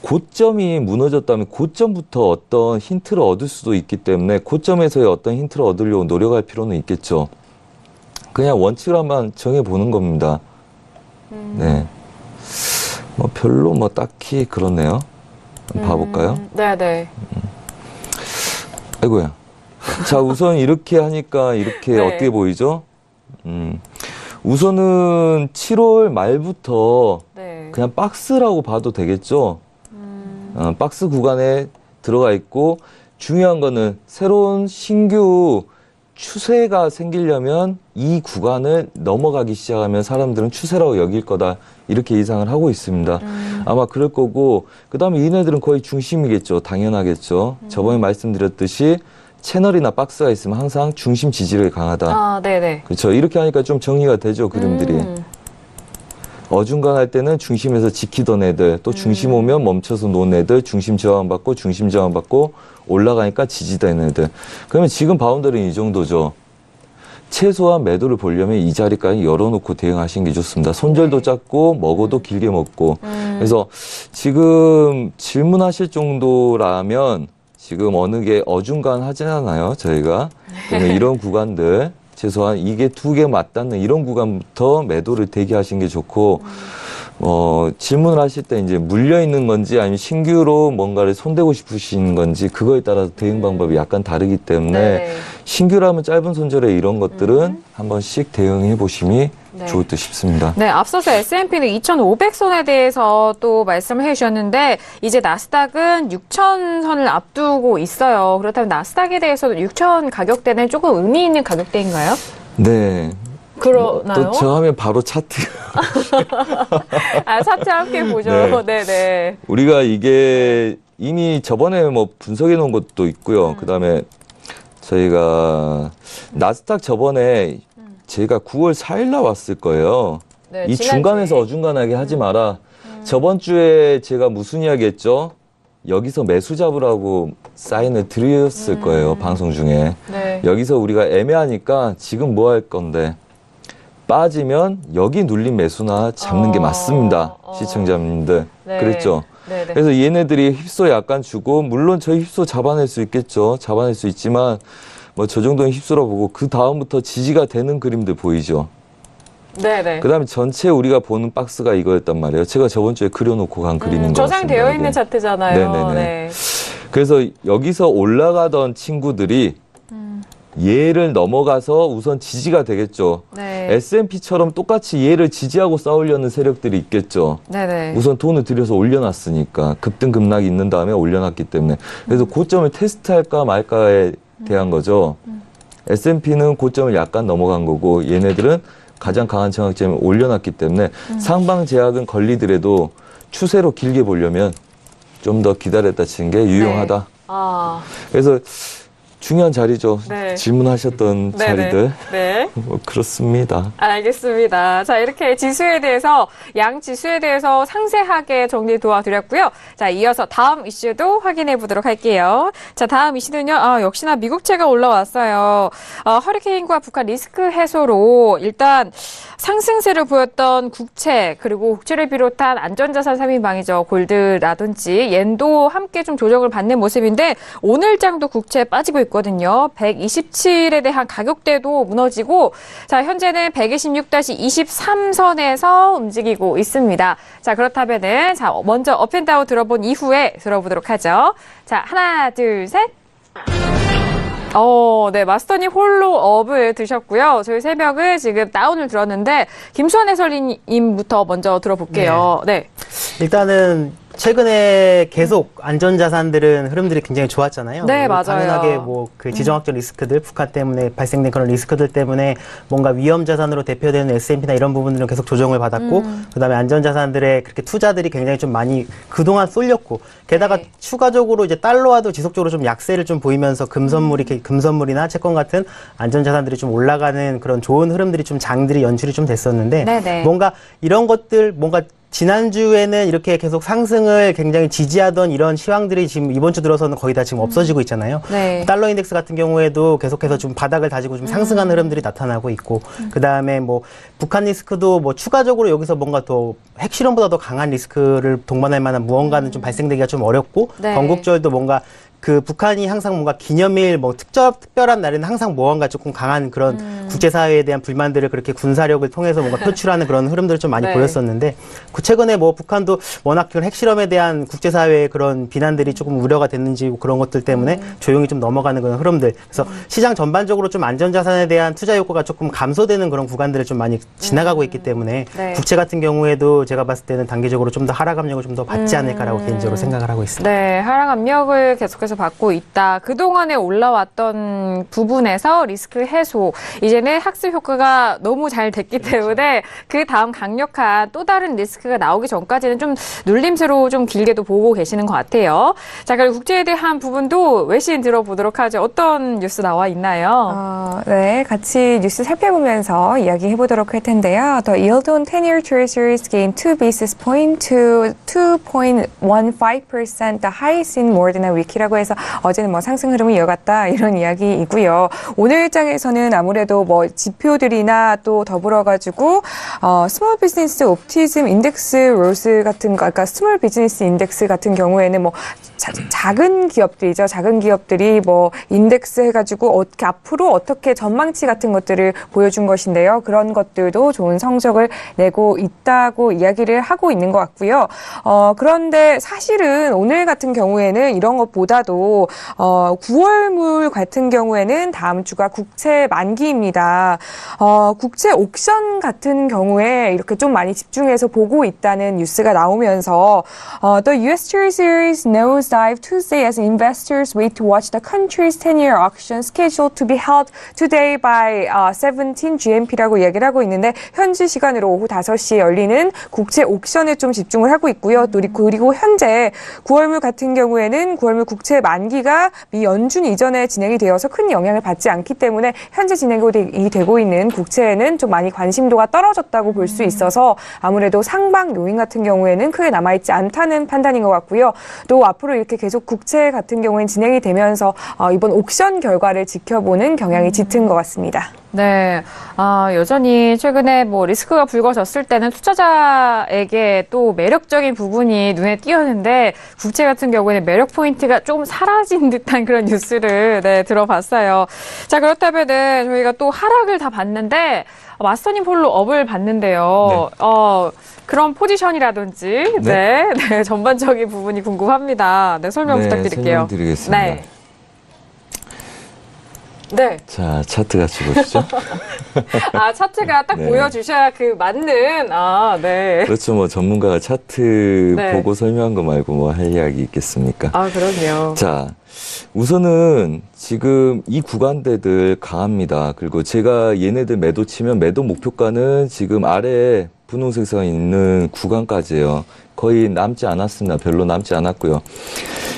고점이 무너졌다면 고점부터 어떤 힌트를 얻을 수도 있기 때문에 고점에서의 어떤 힌트를 얻으려고 노력할 필요는 있겠죠. 그냥 원칙을 한번 정해보는 겁니다. 네. 뭐 별로 뭐 딱히 그렇네요. 봐볼까요? 네네. 아이고야. 자, 우선 이렇게 하니까 이렇게 네. 어떻게 보이죠? 우선은 7월 말부터 네. 그냥 박스라고 봐도 되겠죠? 박스 구간에 들어가 있고 중요한 거는 새로운 신규 추세가 생기려면 이 구간을 넘어가기 시작하면 사람들은 추세라고 여길 거다 이렇게 예상을 하고 있습니다. 아마 그럴 거고 그 다음에 얘네들은 거의 중심이겠죠. 당연하겠죠. 저번에 말씀드렸듯이 채널이나 박스가 있으면 항상 중심 지지력이 강하다. 아, 네네. 그렇죠. 이렇게 하니까 좀 정리가 되죠. 그림들이. 어중간할 때는 중심에서 지키던 애들, 또 중심 오면 멈춰서 놓은 애들, 중심 저항받고 중심 저항받고 올라가니까 지지되는 애들. 그러면 지금 바운더리는 이 정도죠. 최소한 매도를 보려면 이 자리까지 열어놓고 대응하시는 게 좋습니다. 손절도 작고 먹어도 길게 먹고. 그래서 지금 질문하실 정도라면 지금 어느 게 어중간하잖아요, 저희가. 그러면 이런 구간들 최소한 이게 두 개 맞닿는 이런 구간부터 매도를 대기하시는 게 좋고, 질문을 하실 때 이제 물려 있는 건지 아니면 신규로 뭔가를 손대고 싶으신 건지 그거에 따라서 대응 방법이 약간 다르기 때문에 네. 신규라면 짧은 손절에 이런 것들은 한 번씩 대응해 보심이 네. 좋을 듯 싶습니다. 네, 앞서서 S&P는 2,500선에 대해서 또 말씀을 해주셨는데 이제 나스닥은 6,000선을 앞두고 있어요. 그렇다면 나스닥에 대해서도 6,000 가격대는 조금 의미 있는 가격대인가요? 네. 그러나요? 또 저 하면 바로 차트. 아, 차트 함께 보죠. 네. 네네. 우리가 이게 이미 저번에 뭐 분석해 놓은 것도 있고요. 그 다음에 저희가 나스닥 저번에 제가 9월 4일 날 왔을 거예요. 네, 이 지난주에. 중간에서 어중간하게 하지 마라. 저번 주에 제가 무슨 이야기 했죠? 여기서 매수 잡으라고 사인을 드렸을 거예요. 방송 중에. 네. 여기서 우리가 애매하니까 지금 뭐 할 건데 빠지면 여기 눌린 매수나 잡는 게 맞습니다. 시청자님들. 네. 그랬죠? 네네. 그래서 얘네들이 휩소 약간 주고 물론 저희 휩소 잡아낼 수 있겠죠. 잡아낼 수 있지만 뭐 저 정도는 휩소라 보고 그 다음부터 지지가 되는 그림들 보이죠. 네네. 그 다음에 전체 우리가 보는 박스가 이거였단 말이에요. 제가 저번 주에 그려놓고 간 그림인 것 같습니다. 저장되어 있는 이게. 차트잖아요. 네네네. 네. 그래서 여기서 올라가던 친구들이 얘를 넘어가서 우선 지지가 되겠죠. 네. S&P처럼 똑같이 얘를 지지하고 싸우려는 세력들이 있겠죠. 네네. 우선 돈을 들여서 올려놨으니까 급등 급락이 있는 다음에 올려놨기 때문에 그래서 고점을 테스트할까 말까에 대한 거죠. S&P는 고점을 약간 넘어간 거고 얘네들은 가장 강한 정확점을 올려놨기 때문에 상방 제약은 걸리더라도 추세로 길게 보려면 좀 더 기다렸다 치는 게 유용하다. 아, 그래서 중요한 자리죠. 네. 질문하셨던 네네. 자리들. 네. 뭐 그렇습니다. 알겠습니다. 자, 이렇게 지수에 대해서, 양 지수에 대해서 상세하게 정리 도와드렸고요. 자, 이어서 다음 이슈도 확인해 보도록 할게요. 자, 다음 이슈는요, 역시나 미국채가 올라왔어요. 허리케인과 북한 리스크 해소로 일단 상승세를 보였던 국채, 그리고 국채를 비롯한 안전자산 3인방이죠. 골드라든지 옌도 함께 좀 조정을 받는 모습인데, 오늘장도 국채 빠지고 있고요. 있거든요. 127에 대한 가격대도 무너지고, 자, 현재는 126-23선에서 움직이고 있습니다. 자, 그렇다면은, 자, 먼저 업앤다운 들어본 이후에 들어보도록 하죠. 자, 하나, 둘, 셋. 네, 마스터님 홀로 업을 드셨고요. 저희 세 명을 지금 다운을 들었는데, 김수환 해설위원님부터 먼저 들어볼게요. 네. 일단은 최근에 계속 안전자산들은 흐름들이 굉장히 좋았잖아요. 네, 맞아요. 당연하게 뭐 그 지정학적 리스크들, 북한 때문에 발생된 그런 리스크들 때문에 뭔가 위험자산으로 대표되는 S&P나 이런 부분들은 계속 조정을 받았고, 그다음에 안전자산들의 그렇게 투자들이 굉장히 좀 많이 그동안 쏠렸고, 게다가 네. 추가적으로 이제 달러화도 지속적으로 좀 약세를 좀 보이면서 금선물이나 채권 같은 안전자산들이 좀 올라가는 그런 좋은 흐름들이 좀 장들이 연출이 좀 됐었는데, 네네. 뭔가 이런 것들 뭔가 지난주에는 이렇게 계속 상승을 굉장히 지지하던 이런 시황들이 지금 이번 주 들어서는 거의 다 지금 없어지고 있잖아요. 네. 달러 인덱스 같은 경우에도 계속해서 좀 바닥을 다지고 좀 상승하는 흐름들이 나타나고 있고, 그 다음에 뭐 북한 리스크도 뭐 추가적으로 여기서 뭔가 더 핵실험보다 더 강한 리스크를 동반할 만한 무언가는 좀 발생되기가 좀 어렵고, 네. 건국절도 뭔가 그 북한이 항상 뭔가 기념일 뭐 특별한 날에는 항상 무언가 조금 강한 그런 국제사회에 대한 불만들을 그렇게 군사력을 통해서 뭔가 표출하는 그런 흐름들을 좀 많이 네. 보였었는데, 최근에 뭐 북한도 워낙 그런 핵실험에 대한 국제사회의 그런 비난들이 조금 우려가 됐는지 그런 것들 때문에 조용히 좀 넘어가는 그런 흐름들. 그래서 시장 전반적으로 좀 안전자산에 대한 투자 욕구가 조금 감소되는 그런 구간들을 좀 많이 지나가고 있기 때문에 네. 국채 같은 경우에도 제가 봤을 때는 단기적으로 좀 더 하락 압력을 좀 더 받지 않을까라고 개인적으로 생각을 하고 있습니다. 네, 하락 압력을 계속해서 받고 있다. 그동안에 올라왔던 부분에서 리스크 해소, 이제는 학습 효과가 너무 잘 됐기 때문에 그 다음 강력한 또 다른 리스크가 나오기 전까지는 좀 눌림세로 좀 길게도 보고 계시는 것 같아요. 자, 그리고 국제에 대한 부분도 외신 들어보도록 하죠. 어떤 뉴스 나와 있나요? 네, 같이 뉴스 살펴보면서 이야기해보도록 할 텐데요. The yield on 10-year treasuries gained 2 basis point to 2.15%, the highest in more than a week이라고 해서 어제는 뭐 상승 흐름을 이어갔다 이런 이야기이고요. 오늘 일장에서는 아무래도 뭐 지표들이나 또 더불어가지고 스몰 비즈니스 옵티즘 인덱스 롤스 같은 거, 그러니까 스몰 비즈니스 인덱스 같은 경우에는 뭐 작은 기업들이죠. 작은 기업들이 뭐 인덱스 해가지고 앞으로 어떻게 전망치 같은 것들을 보여준 것인데요. 그런 것들도 좋은 성적을 내고 있다고 이야기를 하고 있는 것 같고요. 그런데 사실은 오늘 같은 경우에는 이런 것보다도 9월물 같은 경우에는 다음 주가 국채 만기입니다. 국채 옥션 같은 경우에 이렇게 좀 많이 집중해서 보고 있다는 뉴스가 나오면서 The U.S. Treasury nosedive Tuesday as investors wait to watch the country's 10-year auction scheduled to be held today by 17 GMP라고 이야기를 하고 있는데, 현지 시간으로 오후 5시에 열리는 국채 옥션에 좀 집중을 하고 있고요. 그리고 현재 9월물 같은 경우에는 9월물 국채 만기가 미 연준 이전에 진행이 되어서 큰 영향을 받지 않기 때문에 현재 진행이 되고 있는 국채에는 좀 많이 관심도가 떨어졌다고 볼 수 있어서 아무래도 상방 요인 같은 경우에는 크게 남아있지 않다는 판단인 것 같고요. 또 앞으로 이렇게 계속 국채 같은 경우에는 진행이 되면서 이번 옥션 결과를 지켜보는 경향이 짙은 것 같습니다. 네, 여전히 최근에 뭐 리스크가 불거졌을 때는 투자자에게 또 매력적인 부분이 눈에 띄었는데, 국채 같은 경우에는 매력 포인트가 좀 사라진 듯한 그런 뉴스를 들어봤어요. 자, 그렇다면은 저희가 또 하락을 다 봤는데, 마스터님 홀로 업을 봤는데요. 네. 그런 포지션이라든지, 네. 전반적인 부분이 궁금합니다. 네, 설명 부탁드릴게요. 설명드리겠습니다. 네. 네. 자, 차트 같이 보시죠. 차트가 딱 네. 보여주셔야 그 맞는, 네. 그렇죠. 뭐 전문가가 차트 네. 보고 설명한 거 말고 뭐 할 이야기 있겠습니까? 그럼요. 자, 우선은 지금 이 구간대들 강합니다. 그리고 제가 얘네들 매도 치면 매도 목표가는 지금 아래에 분홍색상 있는 구간까지예요. 거의 남지 않았습니다. 별로 남지 않았고요.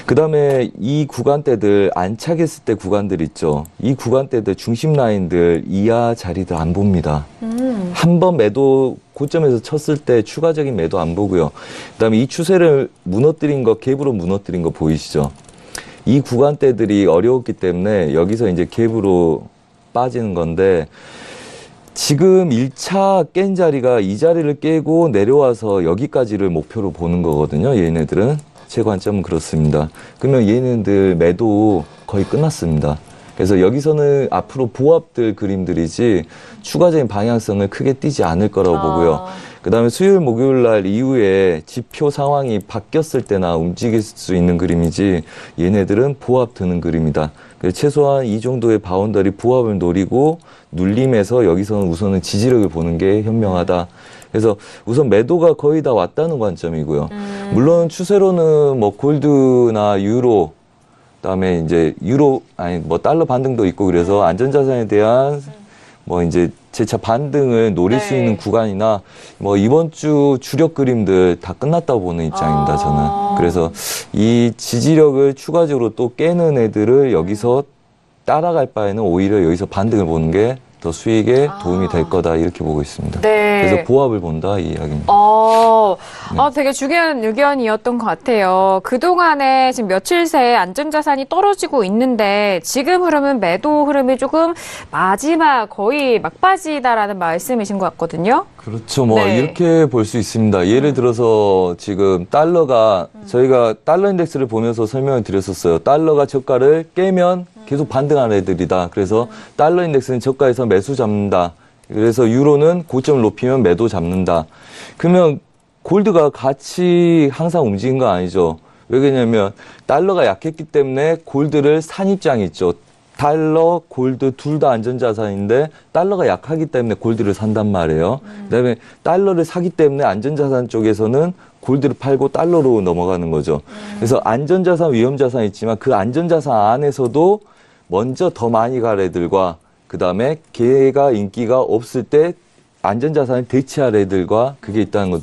그 다음에 이 구간대들 안착했을 때 구간들 있죠. 이 구간대들 중심 라인들 이하 자리들 안 봅니다. 한 번 매도 고점에서 쳤을 때 추가적인 매도 안 보고요. 그 다음에 이 추세를 무너뜨린 거, 갭으로 무너뜨린 거 보이시죠? 이 구간대들이 어려웠기 때문에 여기서 이제 갭으로 빠지는 건데, 지금 1차 깬 자리가 이 자리를 깨고 내려와서 여기까지를 목표로 보는 거거든요. 얘네들은. 제 관점은 그렇습니다. 그러면 얘네들 매도 거의 끝났습니다. 그래서 여기서는 앞으로 보합될 그림들이지 추가적인 방향성을 크게 띄지 않을 거라고 보고요. 그다음에 수요일, 목요일 날 이후에 지표 상황이 바뀌었을 때나 움직일 수 있는 그림이지 얘네들은 보합되는 그림이다. 그래서 최소한 이 정도의 바운더리 보합을 노리고 눌림에서 여기서는 우선은 지지력을 보는 게 현명하다. 그래서 우선 매도가 거의 다 왔다는 관점이고요. 물론 추세로는 뭐 골드나 유로, 그다음에 이제 달러 반등도 있고 그래서 안전자산에 대한 뭐 이제 재차 반등을 노릴 수 있는 구간이나 뭐 이번 주 주력 그림들 다 끝났다고 보는 입장입니다, 저는. 그래서 이 지지력을 추가적으로 또 깨는 애들을 여기서 따라갈 바에는 오히려 여기서 반등을 보는 게 더 수익에 도움이 될 거다 이렇게 보고 있습니다. 네. 그래서 보합을 본다 이 이야기입니다. 되게 중요한 의견이었던 것 같아요. 그동안에 지금 며칠 새 안전자산이 떨어지고 있는데 지금 흐름은 매도 흐름이 조금 마지막 거의 막바지다라는 말씀이신 것 같거든요. 그렇죠. 뭐 네. 이렇게 볼 수 있습니다. 예를 들어서 지금 달러가 저희가 달러 인덱스를 보면서 설명을 드렸었어요. 달러가 저가를 깨면 계속 반등하는 애들이다. 그래서 달러 인덱스는 저가에서 매수 잡는다. 그래서 유로는 고점을 높이면 매도 잡는다. 그러면 골드가 같이 항상 움직인 거 아니죠. 왜 그러냐면 달러가 약했기 때문에 골드를 산 입장이 있죠. 달러, 골드 둘 다 안전자산인데 달러가 약하기 때문에 골드를 산단 말이에요. 그다음에 달러를 사기 때문에 안전자산 쪽에서는 골드를 팔고 달러로 넘어가는 거죠. 그래서 안전자산, 위험자산이 있지만 그 안전자산 안에서도 먼저 더 많이 갈 애들과 그다음에 걔가 인기가 없을 때 안전자산을 대체할 애들과 그게 있다는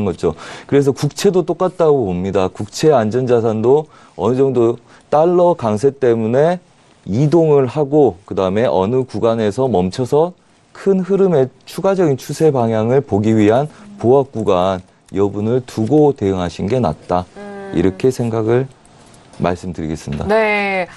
거죠. 그래서 국채도 똑같다고 봅니다. 국채 안전자산도 어느 정도 달러 강세 때문에 이동을 하고 그다음에 어느 구간에서 멈춰서 큰 흐름의 추가적인 추세 방향을 보기 위한 보합 구간 여분을 두고 대응하신 게 낫다. 이렇게 생각을 말씀드리겠습니다. 네.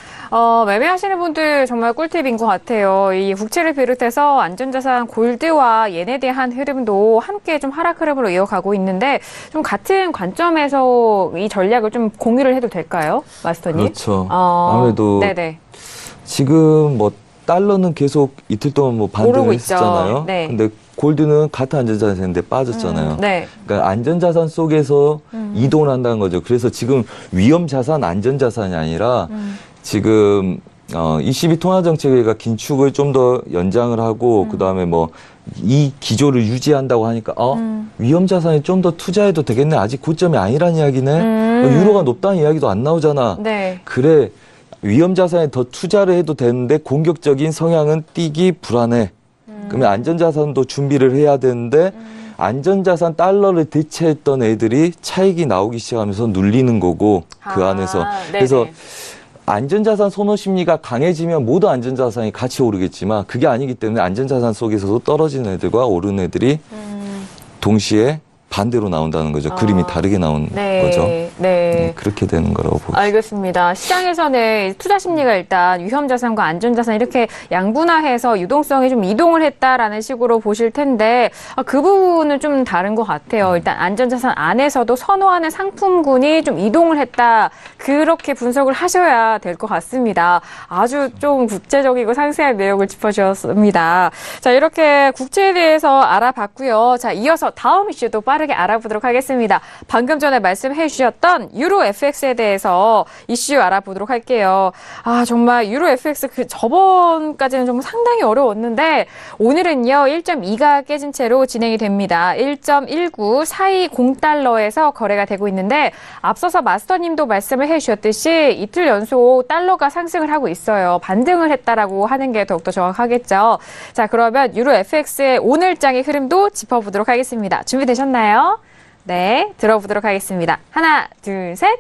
매매하시는 분들 정말 꿀팁인 것 같아요. 이 국채를 비롯해서 안전자산 골드와 yen에 대한 흐름도 함께 좀 하락 흐름으로 이어가고 있는데 좀 같은 관점에서 이 전략을 좀 공유를 해도 될까요? 마스터님? 그렇죠. 아무래도 네네. 지금 뭐 달러는 계속 이틀 동안 뭐 반등을 오르고 있죠. 했었잖아요. 네. 근데 골드는 같은 안전자산인데 빠졌잖아요. 네. 그러니까 안전자산 속에서 이동을 한다는 거죠. 그래서 지금 위험자산, 안전자산이 아니라 지금 22 통화정책회의가 긴축을 좀 더 연장을 하고 그다음에 뭐 이 기조를 유지한다고 하니까 위험자산에 좀 더 투자해도 되겠네. 아직 고점이 아니란 이야기네. 유로가 높다는 이야기도 안 나오잖아. 네. 그래. 위험자산에 더 투자를 해도 되는데 공격적인 성향은 띄기 불안해. 그러면 안전자산도 준비를 해야 되는데 안전자산 달러를 대체했던 애들이 차익이 나오기 시작하면서 눌리는 거고 그 안에서. 네네. 그래서 안전자산 선호 심리가 강해지면 모두 안전자산이 같이 오르겠지만 그게 아니기 때문에 안전자산 속에서도 떨어지는 애들과 오르는 애들이 동시에 반대로 나온다는 거죠. 그림이 다르게 나오는 거죠. 네. 그렇게 되는 거라고 보고 알겠습니다. 시장에서는 투자 심리가 일단 위험자산과 안전자산 이렇게 양분화해서 유동성이 좀 이동을 했다라는 식으로 보실 텐데 그 부분은 좀 다른 것 같아요. 일단 안전자산 안에서도 선호하는 상품군이 좀 이동을 했다. 그렇게 분석을 하셔야 될 것 같습니다. 아주 좀 구체적이고 상세한 내용을 짚어주셨습니다. 자, 이렇게 국채에 대해서 알아봤고요. 자, 이어서 다음 이슈도 빠르게 알아보도록 하겠습니다. 방금 전에 말씀해 주셨던 유로 FX에 대해서 이슈 알아보도록 할게요. 정말 유로 FX 저번까지는 좀 상당히 어려웠는데 오늘은요 1.2가 깨진 채로 진행이 됩니다. 1.19420달러에서 거래가 되고 있는데 앞서서 마스터님도 말씀을 해주셨듯이 이틀 연속 달러가 상승을 하고 있어요. 반등을 했다라고 하는 게 더욱더 정확하겠죠. 자, 그러면 유로 FX의 오늘장의 흐름도 짚어보도록 하겠습니다. 준비되셨나요? 네, 들어보도록 하겠습니다. 하나, 둘, 셋.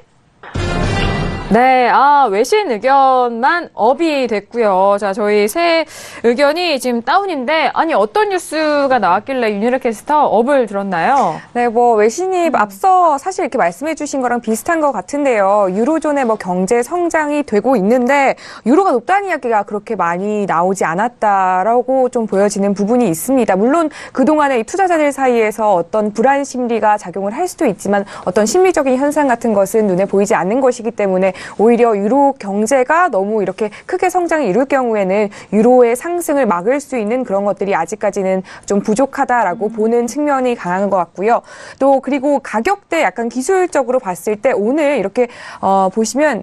네, 외신 의견만 업이 됐고요. 자, 저희 새 의견이 지금 다운인데, 아니, 어떤 뉴스가 나왔길래 윤유라 캐스터 업을 들었나요? 네, 뭐 외신이 앞서 사실 이렇게 말씀해 주신 거랑 비슷한 것 같은데요. 유로존의 뭐 경제 성장이 되고 있는데 유로가 높다는 이야기가 그렇게 많이 나오지 않았다라고 좀 보여지는 부분이 있습니다. 물론 그동안에 이 투자자들 사이에서 어떤 불안 심리가 작용을 할 수도 있지만 어떤 심리적인 현상 같은 것은 눈에 보이지 않는 것이기 때문에 오히려 유로 경제가 너무 이렇게 크게 성장을 이룰 경우에는 유로의 상승을 막을 수 있는 그런 것들이 아직까지는 좀 부족하다라고 보는 측면이 강한 것 같고요. 또 그리고 가격대 약간 기술적으로 봤을 때 오늘 이렇게 보시면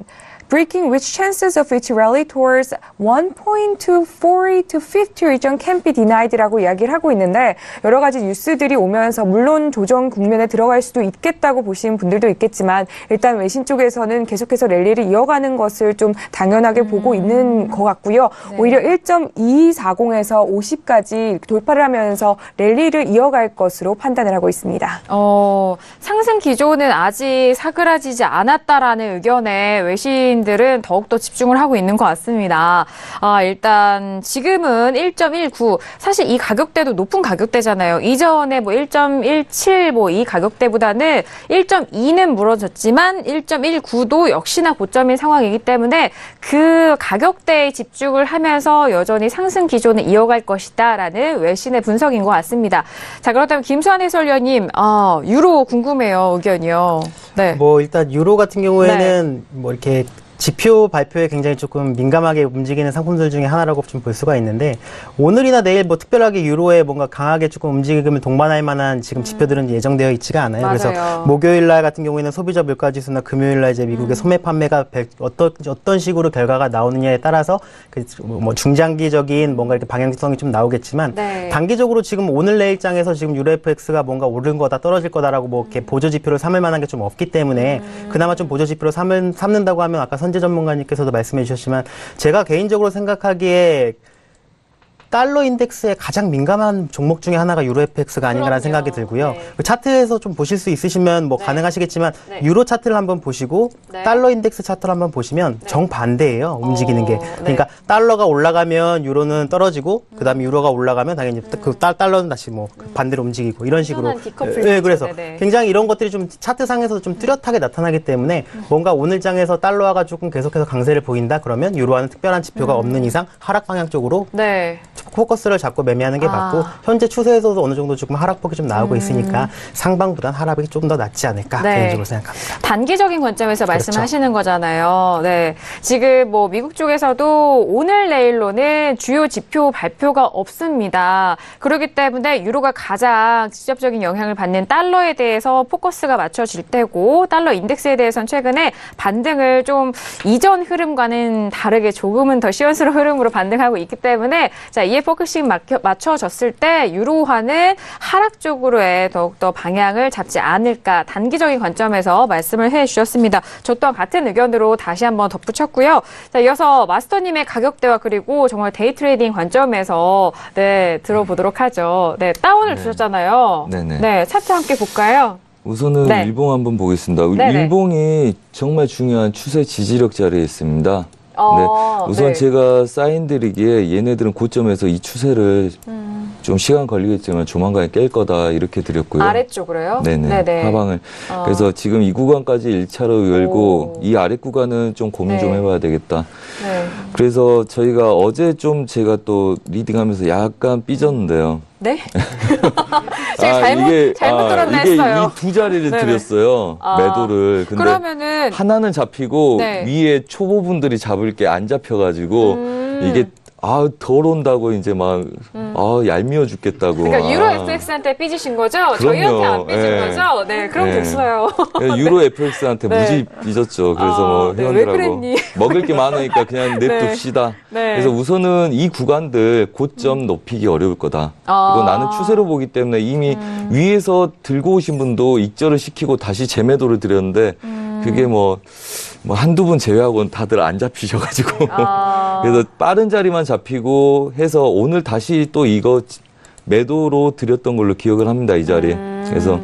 breaking which chances of its rally towards 1.240 to 50 region can be denied라고 이야기를 하고 있는데 여러 가지 뉴스들이 오면서 물론 조정 국면에 들어갈 수도 있겠다고 보시는 분들도 있겠지만 일단 외신 쪽에서는 계속해서 랠리를 이어가는 것을 좀 당연하게 보고 있는 것 같고요. 오히려 1.2240에서 50까지 돌파를 하면서 랠리를 이어갈 것으로 판단을 하고 있습니다. 상승 기조는 아직 사그라지지 않았다라는 의견에 외신들은 더욱더 집중을 하고 있는 것 같습니다. 일단 지금은 1.19 사실 이 가격대도 높은 가격대잖아요. 이전에 뭐 1.17 뭐 이 가격대보다는 1.2는 무너졌지만 1.19도 역시나 고점인 상황이기 때문에 그 가격대에 집중을 하면서 여전히 상승 기조는 이어갈 것이다라는 외신의 분석인 것 같습니다. 자, 그렇다면 김수환 해설위원님, 유로 궁금해요, 의견이요. 네. 뭐 일단 유로 같은 경우에는 뭐 이렇게 지표 발표에 굉장히 조금 민감하게 움직이는 상품들 중에 하나라고 좀 볼 수가 있는데 오늘이나 내일 뭐 특별하게 유로에 뭔가 강하게 조금 움직임을 동반할 만한 지금 지표들은 예정되어 있지가 않아요. 맞아요. 그래서 목요일 날 같은 경우에는 소비자 물가 지수나 금요일 날 이제 미국의 소매 판매가 어떤 식으로 결과가 나오느냐에 따라서 그 뭐 중장기적인 뭔가 이렇게 방향성이 좀 나오겠지만 단기적으로 지금 오늘 내일장에서 지금 유로 FX가 뭔가 오른 거다 떨어질 거다라고 뭐 이렇게 보조 지표를 삼을 만한 게 좀 없기 때문에 그나마 좀 보조 지표로 삼는다고 하면 아까 선재 전문가님께서도 말씀해 주셨지만 제가 개인적으로 생각하기에 달러 인덱스에 가장 민감한 종목 중에 하나가 유로 FX가 아닌가라는 생각이 들고요. 그 차트에서 좀 보실 수 있으시면 뭐 가능하시겠지만 유로 차트를 한번 보시고 달러 인덱스 차트를 한번 보시면 정반대예요. 움직이는 게. 그러니까 달러가 올라가면 유로는 떨어지고 그다음에 유로가 올라가면 당연히 그 달러는 다시 뭐 반대로 움직이고 이런 식으로. 네, 그래서 굉장히 이런 것들이 좀 차트상에서 좀 뚜렷하게 나타나기 때문에 뭔가 오늘 장에서 달러화가 조금 계속해서 강세를 보인다 그러면 유로와는 특별한 지표가 없는 이상 하락 방향 쪽으로 포커스를 잡고 매매하는 게 맞고 현재 추세에서도 어느 정도 조금 하락폭이 좀 나오고 있으니까 상방보단 하락이 좀 더 낫지 않을까 개인적으로 생각합니다. 단기적인 관점에서 그렇죠. 말씀하시는 거잖아요. 네, 지금 뭐 미국 쪽에서도 오늘 내일로는 주요 지표 발표가 없습니다. 그렇기 때문에 유로가 가장 직접적인 영향을 받는 달러에 대해서 포커스가 맞춰질 때고 달러 인덱스에 대해서는 최근에 반등을 좀 이전 흐름과는 다르게 조금은 더 시원스러운 흐름으로 반등하고 있기 때문에 자, 이에 포커싱 맞춰졌을 때 유로화는 하락 쪽으로의 더욱더 방향을 잡지 않을까 단기적인 관점에서 말씀을 해주셨습니다. 저 또한 같은 의견으로 다시 한번 덧붙였고요. 자, 이어서 마스터님의 가격대와 그리고 정말 데이 트레이딩 관점에서 들어보도록 하죠. 네, 다운을 주셨잖아요. 네, 차트 함께 볼까요? 우선은 일봉 한번 보겠습니다. 일봉이 정말 중요한 추세 지지력 자리에 있습니다. 우선 제가 사인드리기에 얘네들은 고점에서 이 추세를 좀 시간 걸리겠지만 조만간에 깰 거다 이렇게 드렸고요. 아래쪽으로요? 네네. 하방을. 그래서 지금 이 구간까지 1차로 열고 이 아래 구간은 좀 고민 좀 해봐야 되겠다. 그래서 저희가 어제 좀 제가 또 리딩하면서 약간 삐졌는데요. 네? 제가 잘못 들었나 했어요. 이게 이 두 자리를 드렸어요. 매도를. 근데 그러면은 하나는 잡히고 위에 초보분들이 잡을 게 안 잡혀가지고 이게 덜 온다고 이제 막 얄미워 죽겠다고. 그러니까 유로 FX한테 삐지신 거죠? 저희한테 안 삐진 거죠? 네, 그럼 됐어요. 유로 FX한테 무지 삐졌죠. 그래서 뭐 회원들하고 먹을 게 많으니까 그냥 냅둡시다. 그래서 우선은 이 구간들 고점 높이기 어려울 거다. 이거 나는 추세로 보기 때문에 이미 위에서 들고 오신 분도 익절을 시키고 다시 재매도를 드렸는데 그게 뭐 한두 분 제외하고는 다들 안 잡히셔가지고 그래서 빠른 자리만 잡히고 해서 오늘 다시 또 이거 매도로 드렸던 걸로 기억을 합니다. 이 자리. 그래서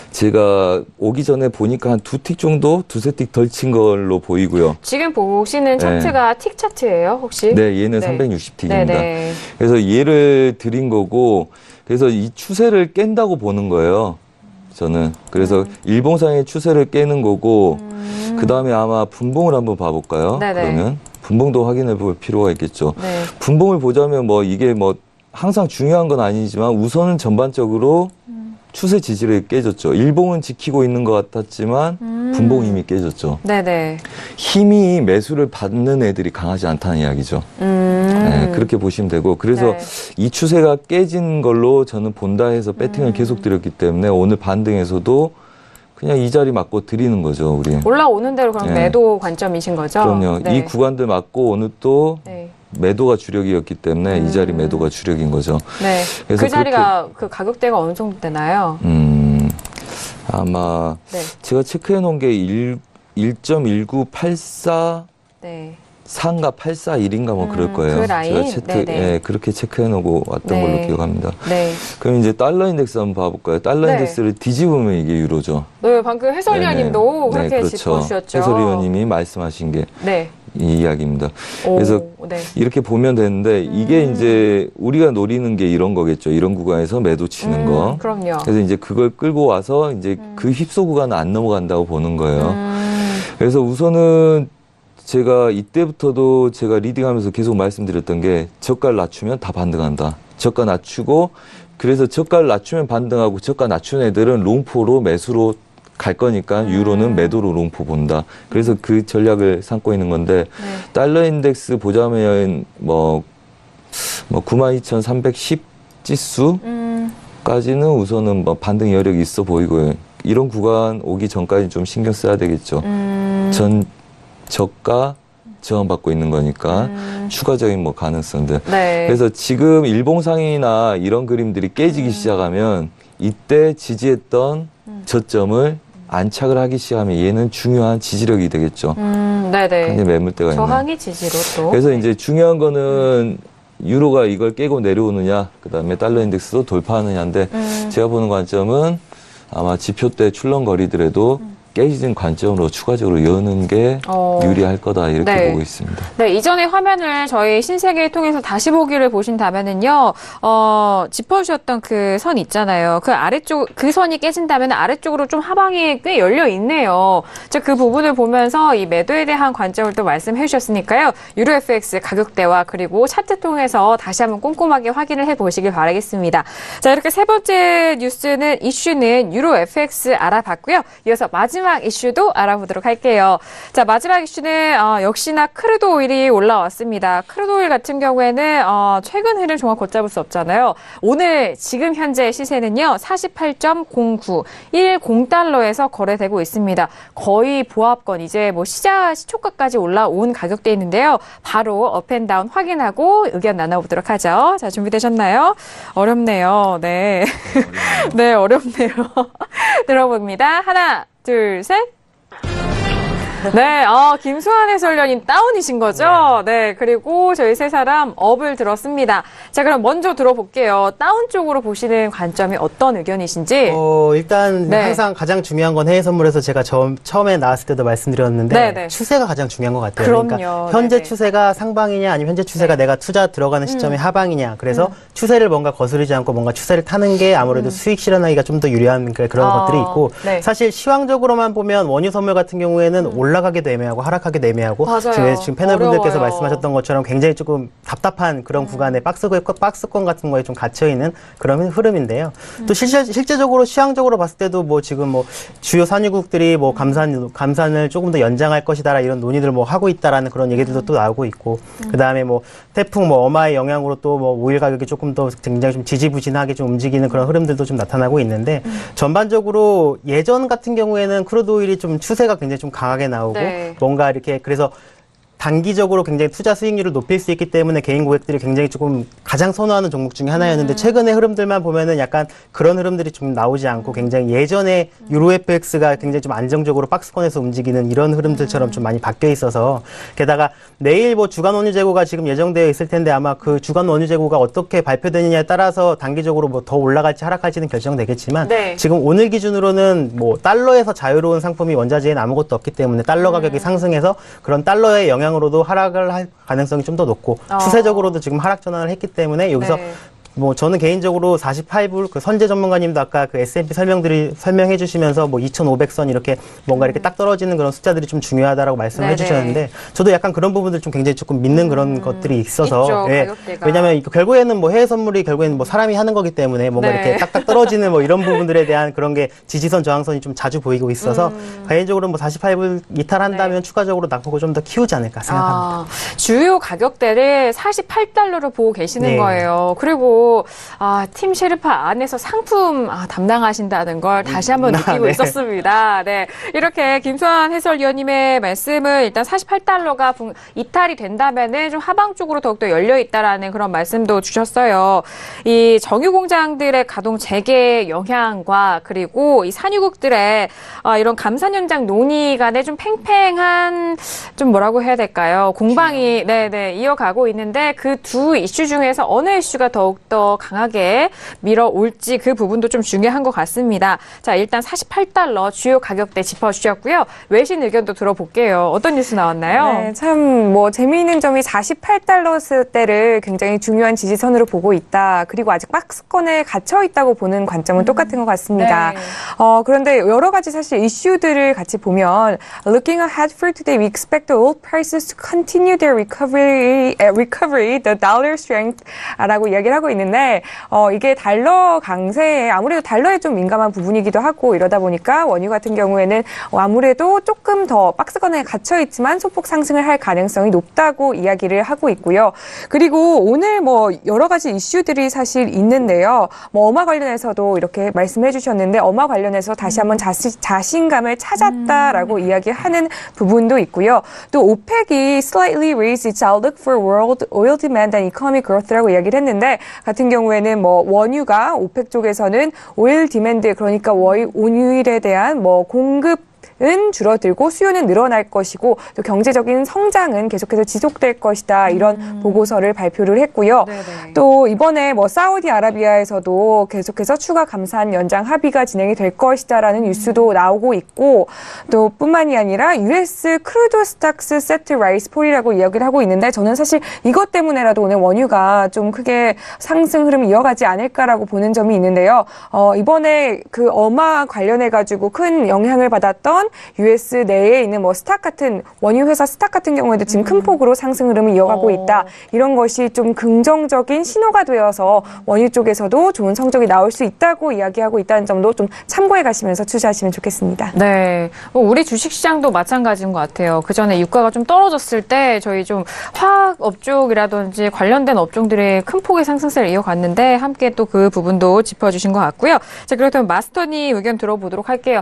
제가 오기 전에 보니까 한 두 틱 정도, 두세 틱 덜 친 걸로 보이고요. 지금 보시는 차트가 틱 차트예요, 혹시? 네, 얘는 360틱입니다. 그래서 얘를 드린 거고, 그래서 이 추세를 깬다고 보는 거예요. 저는. 그래서 일봉상의 추세를 깨는 거고, 그 다음에 아마 분봉을 한번 봐볼까요? 그러면 분봉도 확인해 볼 필요가 있겠죠. 분봉을 보자면 뭐 이게 뭐 항상 중요한 건 아니지만 우선은 전반적으로 추세 지지를 깨졌죠. 일봉은 지키고 있는 것 같았지만 분봉 힘이 깨졌죠. 네네. 힘이 매수를 받는 애들이 강하지 않다는 이야기죠. 네, 그렇게 보시면 되고 그래서 네. 이 추세가 깨진 걸로 저는 본다 해서 배팅을 계속 드렸기 때문에 오늘 반등에서도 그냥 이 자리 맞고 드리는 거죠, 우리. 올라오는 대로 그럼 네. 매도 관점이신 거죠? 그럼요. 네. 이 구간들 맞고 오늘 또 네. 매도가 주력이었기 때문에 이 자리 매도가 주력인 거죠. 네. 그래서 그 자리가 그 가격대가 어느 정도 되나요? 아마 네. 제가 체크해 놓은 게 1.1984 네. 4인가 841인가 뭐 그럴 거예요. 그 라인? 제가 네네. 예, 그렇게 체크해 놓고 왔던 네. 걸로 기억합니다. 네. 그럼 이제 달러 인덱스 한번 봐볼까요? 달러 네. 인덱스를 뒤집으면 이게 유로죠. 네, 방금 해설위원님도 네네. 그렇게 그렇죠. 짚어주셨죠. 해설위원님이 말씀하신 게 네. 이 이야기입니다. 오, 그래서 네. 이렇게 보면 되는데 이게 이제 우리가 노리는 게 이런 거겠죠. 이런 구간에서 매도 치는 거. 그럼요. 그래서 이제 그걸 끌고 와서 이제 그 휩소 구간은 안 넘어간다고 보는 거예요. 그래서 우선은 제가 이때부터도 제가 리딩하면서 계속 말씀드렸던 게 저가를 낮추면 다 반등한다. 저가 낮추고 그래서 저가를 낮추면 반등하고 저가 낮춘 애들은 롱포로 매수로 갈 거니까 유로는 매도로 롱포 본다. 그래서 그 전략을 삼고 있는 건데 달러 인덱스 보자면 뭐 92,310 지수까지는 우선은 뭐 반등 여력이 있어 보이고요. 이런 구간 오기 전까지 좀 신경 써야 되겠죠. 전 저가 저항받고 있는 거니까 추가적인 뭐 가능성들. 네. 그래서 지금 일봉상이나 이런 그림들이 깨지기 시작하면 이때 지지했던 저점을 안착을 하기 시작하면 얘는 중요한 지지력이 되겠죠. 네네. 굉장히 매물대가 있는. 저항이 지지로 또. 그래서 이제 중요한 거는 유로가 이걸 깨고 내려오느냐, 그 다음에 달러 인덱스도 돌파하느냐인데 제가 보는 관점은 아마 지표 때 출렁거리더라도 깨지는 관점으로 추가적으로 여는 게 유리할 거다 이렇게 네. 보고 있습니다. 네, 이전의 화면을 저희 신세계 통해서 다시 보기를 보신다면은요, 짚어주셨던 그 선 있잖아요. 그 아래쪽, 그 선이 깨진다면 아래쪽으로 좀 하방이 꽤 열려 있네요. 그 부분을 보면서 이 매도에 대한 관점을 또 말씀해 주셨으니까요. 유로 FX 가격대와 그리고 차트 통해서 다시 한번 꼼꼼하게 확인을 해 보시길 바라겠습니다. 자, 이렇게 세 번째 이슈는 유로 FX 알아봤고요. 이어서 마지막 이슈도 알아보도록 할게요. 자, 마지막 이슈는 역시나 크루드 오일이 올라왔습니다. 크루드 오일 같은 경우에는 최근 흐름 정말 걷잡을 수 없잖아요. 오늘 지금 현재 시세는요. 48.0910달러에서 거래되고 있습니다. 거의 보합권 이제 뭐 시초가까지 올라온 가격대에 있는데요. 바로 업앤다운 확인하고 의견 나눠보도록 하죠. 자, 준비되셨나요? 어렵네요. 네. 네, 어렵네요. 들어봅니다. 하나, 둘, 셋. 네, 김수환 해설위원님 다운이신 거죠? 네, 그리고 저희 세 사람 업을 들었습니다. 자, 그럼 먼저 들어볼게요. 다운 쪽으로 보시는 관점이 어떤 의견이신지. 일단 네. 항상 가장 중요한 건 해외 선물에서 제가 처음에 나왔을 때도 말씀드렸는데 네네. 추세가 가장 중요한 것 같아요. 그럼요. 그러니까 현제 네네. 추세가 상방이냐 아니면 현재 추세가 내가 투자 들어가는 시점이 하방이냐. 그래서 추세를 뭔가 거스르지 않고 뭔가 추세를 타는 게 아무래도 수익 실현하기가 좀 더 유리한 그런 것들이 있고 네. 사실 시황적으로만 보면 원유 선물 같은 경우에는 올라가기도 애매하고 하락하기도 애매하고 맞아요. 지금 패널분들께서 어려워요. 말씀하셨던 것처럼 굉장히 조금 답답한 그런 구간에 박스권 같은 거에 좀 갇혀 있는 그런 흐름인데요. 또 실제적으로 시황적으로 봤을 때도 뭐 지금 뭐 주요 산유국들이 뭐 감산을 조금 더 연장할 것이다 이런 논의들 뭐 하고 있다라는 그런 얘기들도 또 나오고 있고 그다음에 뭐 태풍 뭐 어마의 영향으로 또 뭐 오일 가격이 조금 더 굉장히 좀 지지부진하게 좀 움직이는 그런 흐름들도 좀 나타나고 있는데 전반적으로 예전 같은 경우에는 크루드 오일이 좀 추세가 굉장히 좀 강하게 나오고 네. 뭔가 이렇게 그래서 단기적으로 굉장히 투자 수익률을 높일 수 있기 때문에 개인 고객들이 굉장히 조금 가장 선호하는 종목 중에 하나였는데 최근의 흐름들만 보면은 약간 그런 흐름들이 좀 나오지 않고 굉장히 예전에 유로 FX가 굉장히 좀 안정적으로 박스권에서 움직이는 이런 흐름들처럼 좀 많이 바뀌어 있어서 게다가 내일 뭐 주간 원유 재고가 지금 예정되어 있을 텐데 아마 그 주간 원유 재고가 어떻게 발표되느냐에 따라서 단기적으로 뭐 더 올라갈지 하락할지는 결정되겠지만 네. 지금 오늘 기준으로는 뭐 달러에서 자유로운 상품이 원자재에는 아무것도 없기 때문에 달러 가격이 상승해서 그런 달러의 영향으로도 하락을 할 가능성이 좀 더 높고 추세적으로도 지금 하락 전환을 했기 때문에 여기서 네. 뭐 저는 개인적으로 48불 그 선재 전문가님도 아까 그 S&P 설명해 주시면서 뭐 2,500선 이렇게 뭔가 이렇게 딱 떨어지는 그런 숫자들이 좀 중요하다라고 말씀을 네네. 해주셨는데 저도 약간 그런 부분들 좀 굉장히 조금 믿는 그런 것들이 있어서 있죠, 예. 가격대가. 왜냐하면 결국에는 뭐 해외 선물이 결국에는 뭐 사람이 하는 거기 때문에 뭔가 네. 이렇게 딱딱 떨어지는 뭐 이런 부분들에 대한 그런 게 지지선 저항선이 좀 자주 보이고 있어서 개인적으로 뭐 48불 이탈한다면 추가적으로 낙폭을 좀 더 키우지 않을까 생각합니다. 주요 가격대를 48달러로 보고 계시는 네. 거예요. 그리고 팀 셰르파 안에서 상품 담당하신다는 걸 다시 한번 느끼고 네. 있었습니다. 네, 이렇게 김수환 해설위원님의 말씀을 일단 48달러가 이탈이 된다면은 좀 하방 쪽으로 더욱더 열려 있다라는 그런 말씀도 주셨어요. 이 정유 공장들의 가동 재개 영향과 그리고 이 산유국들의 이런 감산 현장 논의 간에 좀 팽팽한 좀 뭐라고 해야 될까요? 공방이 네네 이어가고 있는데 그 두 이슈 중에서 어느 이슈가 더욱더 강하게 밀어올지 그 부분도 좀 중요한 것 같습니다. 자, 일단 48달러 주요 가격대 짚어주셨고요. 외신 의견도 들어볼게요. 어떤 뉴스 나왔나요? 네, 참 뭐 재미있는 점이 48달러대를 굉장히 중요한 지지선으로 보고 있다. 그리고 아직 박스권에 갇혀 있다고 보는 관점은 똑같은 것 같습니다. 네. 그런데 여러 가지 사실 이슈들을 같이 보면 Looking ahead for today, we expect the oil prices to continue their recovery, the dollar strength라고 이야기를 하고 있는데 이게 달러 강세에 아무래도 달러에 좀 민감한 부분이기도 하고 이러다 보니까 원유 같은 경우에는 아무래도 조금 더 박스권에 갇혀 있지만 소폭 상승을 할 가능성이 높다고 이야기를 하고 있고요. 그리고 오늘 뭐 여러 가지 이슈들이 사실 있는데요. 뭐 어마 관련해서도 이렇게 말씀해 주셨는데 어마 관련해서 다시 한번 자신감을 찾았다라고 이야기하는 부분도 있고요. 또 오펙이 slightly raised its outlook for world oil demand and economic growth라고 이야기를 했는데 같은 경우에는 뭐 원유가 오펙 쪽에서는 오일 디맨드 그러니까 원유일에 대한 뭐 공급은 줄어들고 수요는 늘어날 것이고 또 경제적인 성장은 계속해서 지속될 것이다 이런 보고서를 발표를 했고요. 네네. 또 이번에 뭐 사우디아라비아에서도 계속해서 추가 감산 연장 합의가 진행이 될 것이다라는 뉴스도 나오고 있고 또 뿐만이 아니라 US 크루드 스탁스 세트 라이스 폴이라고 이야기를 하고 있는데 저는 사실 이것 때문에라도 오늘 원유가 좀 크게 상승 흐름이 이어가지 않을까라고 보는 점이 있는데요. 이번에 그 어마 관련해 가지고 큰 영향을 받았던 US 내에 있는 뭐 스탁 같은 원유 회사 스탁 같은 경우에도 지금 큰 폭으로 상승 흐름을 이어가고 있다. 이런 것이 좀 긍정적인 신호가 되어서 원유 쪽에서도 좋은 성적이 나올 수 있다고 이야기하고 있다는 점도 좀 참고해 가시면서 투자하시면 좋겠습니다. 네, 우리 주식시장도 마찬가지인 것 같아요. 그 전에 유가가 좀 떨어졌을 때 저희 좀 화학 업종이라든지 관련된 업종들의 큰 폭의 상승세를 이어갔는데 함께 또 그 부분도 짚어주신 것 같고요. 자, 그렇다면 마스터니 의견 들어보도록 할게요.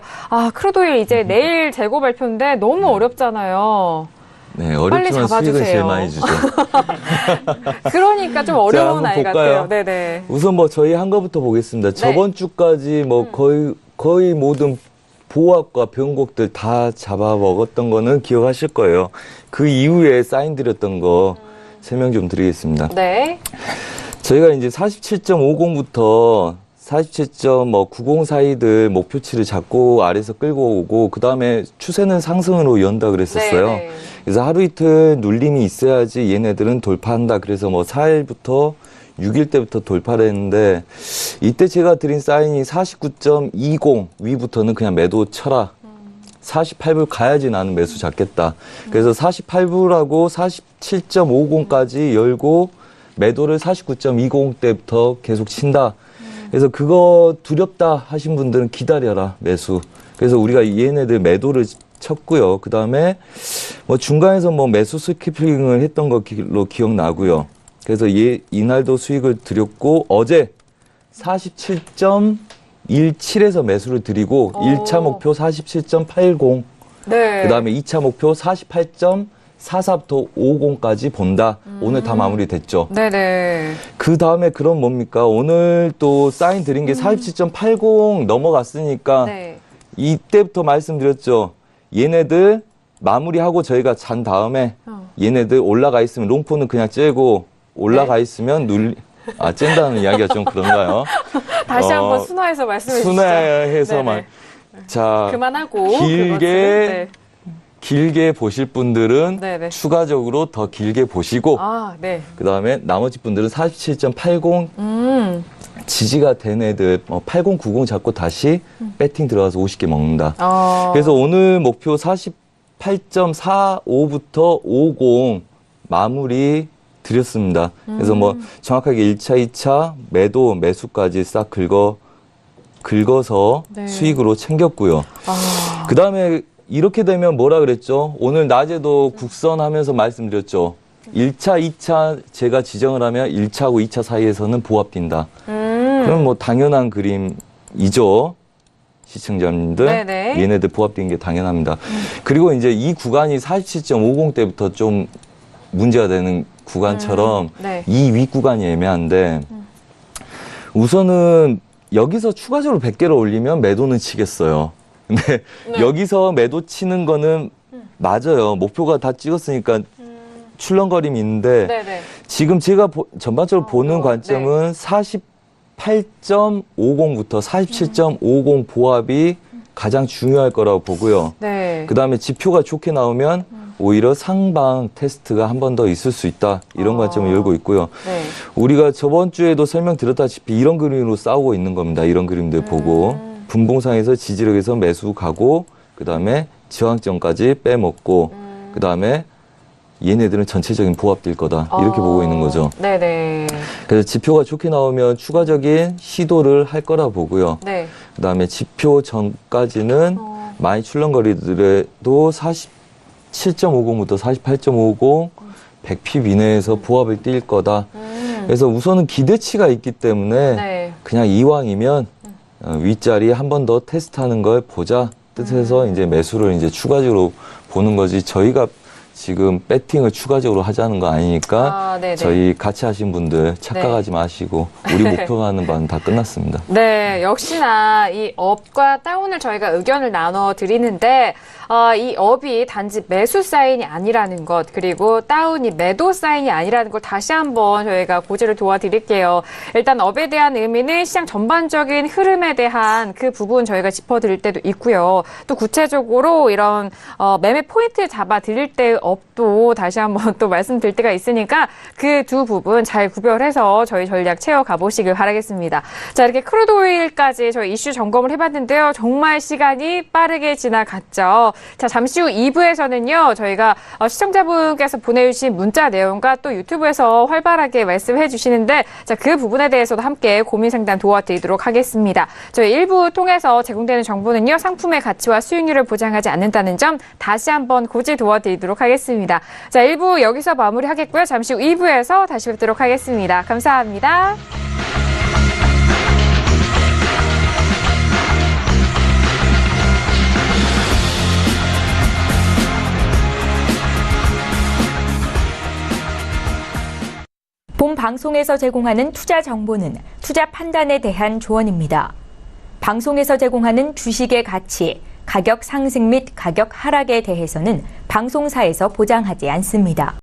크루드오일 이제 내일 재고 발표인데 너무 어렵잖아요. 네, 빨리 어렵지만 잡아주세요. 수익은 제일 많이 주죠. 그러니까 좀 자, 어려운 한번 아이 볼까요? 같아요. 네네. 우선 뭐 저희 한 거부터 보겠습니다. 저번 주까지 뭐 거의 모든 보합과 변곡들 다 잡아먹었던 거는 기억하실 거예요. 그 이후에 사인 드렸던 거 설명 좀 드리겠습니다. 네. 저희가 이제 47.50부터 47.90 사이들 목표치를 잡고 아래에서 끌고 오고 그 다음에 추세는 상승으로 연다 그랬었어요. 네. 그래서 하루 이틀 눌림이 있어야지 얘네들은 돌파한다. 그래서 뭐 4일부터 6일 때부터 돌파를 했는데 이때 제가 드린 사인이 49.20 위부터는 그냥 매도 쳐라. 48불 가야지 나는 매수 잡겠다. 그래서 48불하고 47.50까지 열고 매도를 49.20 때부터 계속 친다. 그래서 그거 두렵다 하신 분들은 기다려라 매수. 그래서 우리가 얘네들 매도를 쳤고요. 그 다음에 뭐 중간에서 뭐 매수 스키핑을 했던 걸로 기억나고요. 그래서 이날도 수익을 드렸고 어제 47.17에서 매수를 드리고 1차 목표 47.80 네. 그 다음에 2차 목표 48.44부터 50까지 본다. 오늘 다 마무리됐죠. 네네. 그 다음에 그럼 뭡니까? 오늘 또 사인 드린 게 47.80 넘어갔으니까 네. 이때부터 말씀드렸죠. 얘네들 마무리하고 저희가 잔 다음에 얘네들 올라가 있으면 롱포는 그냥 째고 올라가 있으면 쨘다는 이야기가 좀 그런가요? 다시 한번 순화해서 말씀해 주시죠. 순화해서만. 네네. 자, 그만하고 길게 그것은, 네. 길게 보실 분들은 네네. 추가적으로 더 길게 보시고 아, 네. 그다음에 나머지 분들은 47.80 지지가 된 애들 80, 90 잡고 다시 배팅 들어가서 50개 먹는다. 그래서 오늘 목표 48.45부터 50 마무리 드렸습니다. 그래서 뭐 정확하게 1차, 2차 매도, 매수까지 싹 긁어서 네. 수익으로 챙겼고요. 그다음에 이렇게 되면 뭐라 그랬죠? 오늘 낮에도 국선하면서 말씀드렸죠. 1차, 2차 제가 지정을 하면 1차하고 2차 사이에서는 보합 뛴다. 그럼 뭐 당연한 그림이죠. 시청자님들. 네네. 얘네들 보합 뛴 게 당연합니다. 그리고 이제 이 구간이 47.50 때부터 좀 문제가 되는 구간처럼 네. 이 윗구간이 애매한데 우선은 여기서 추가적으로 100개를 올리면 매도는 치겠어요. 근데 여기서 매도 치는 거는 맞아요. 목표가 다 찍었으니까 출렁거림이 있는데 네네. 지금 제가 전반적으로 보는 관점은 48.50부터 47.50 보합이 가장 중요할 거라고 보고요. 네. 그 다음에 지표가 좋게 나오면 오히려 상방 테스트가 한 번 더 있을 수 있다. 이런 관점을 열고 있고요. 네. 우리가 저번 주에도 설명드렸다시피 이런 그림으로 싸우고 있는 겁니다. 이런 그림들 보고 분봉상에서 지지력에서 매수 가고 그 다음에 저항점까지 빼먹고 그 다음에 얘네들은 전체적인 보합될 거다. 이렇게 보고 있는 거죠. 네네. 그래서 지표가 좋게 나오면 추가적인 시도를 할 거라 보고요. 네. 그 다음에 지표 전까지는 많이 출렁거리더라도 47.50부터 48.50, 100핍 이내에서 보합을 뛸 거다. 그래서 우선은 기대치가 있기 때문에 네. 그냥 이왕이면 윗자리 한 번 더 테스트하는 걸 보자 뜻에서 이제 매수를 이제 추가적으로 보는 거지 저희가 지금 배팅을 추가적으로 하자는 거 아니니까 네네. 저희 같이 하신 분들 착각하지 마시고 우리 목표가 하는 바는 다 끝났습니다. 네, 역시나 이 업과 다운을 저희가 의견을 나눠 드리는데 이 업이 단지 매수 사인이 아니라는 것 그리고 다운이 매도 사인이 아니라는 걸 다시 한번 저희가 고지를 도와드릴게요. 일단 업에 대한 의미는 시장 전반적인 흐름에 대한 그 부분 저희가 짚어드릴 때도 있고요. 또 구체적으로 이런 매매 포인트 잡아드릴 때 업도 다시 한번 또 말씀드릴 때가 있으니까 그 두 부분 잘 구별해서 저희 전략 채워가 보시길 바라겠습니다. 자, 이렇게 크루드 오일까지 저희 이슈 점검을 해봤는데요. 정말 시간이 빠르게 지나갔죠. 자, 잠시 후 2부에서는요. 저희가 시청자분께서 보내주신 문자 내용과 또 유튜브에서 활발하게 말씀해 주시는데 자, 그 부분에 대해서도 함께 고민 상담 도와드리도록 하겠습니다. 저희 1부 통해서 제공되는 정보는요. 상품의 가치와 수익률을 보장하지 않는다는 점 다시 한번 고지 도와드리도록 하겠습니다. 자, 1부 여기서 마무리하겠고요. 잠시 후 2부에서 다시 뵙도록 하겠습니다. 감사합니다. 본 방송에서 제공하는 투자 정보는 투자 판단에 대한 조언입니다. 방송에서 제공하는 주식의 가치, 가격 상승 및 가격 하락에 대해서는 방송사에서 보장하지 않습니다.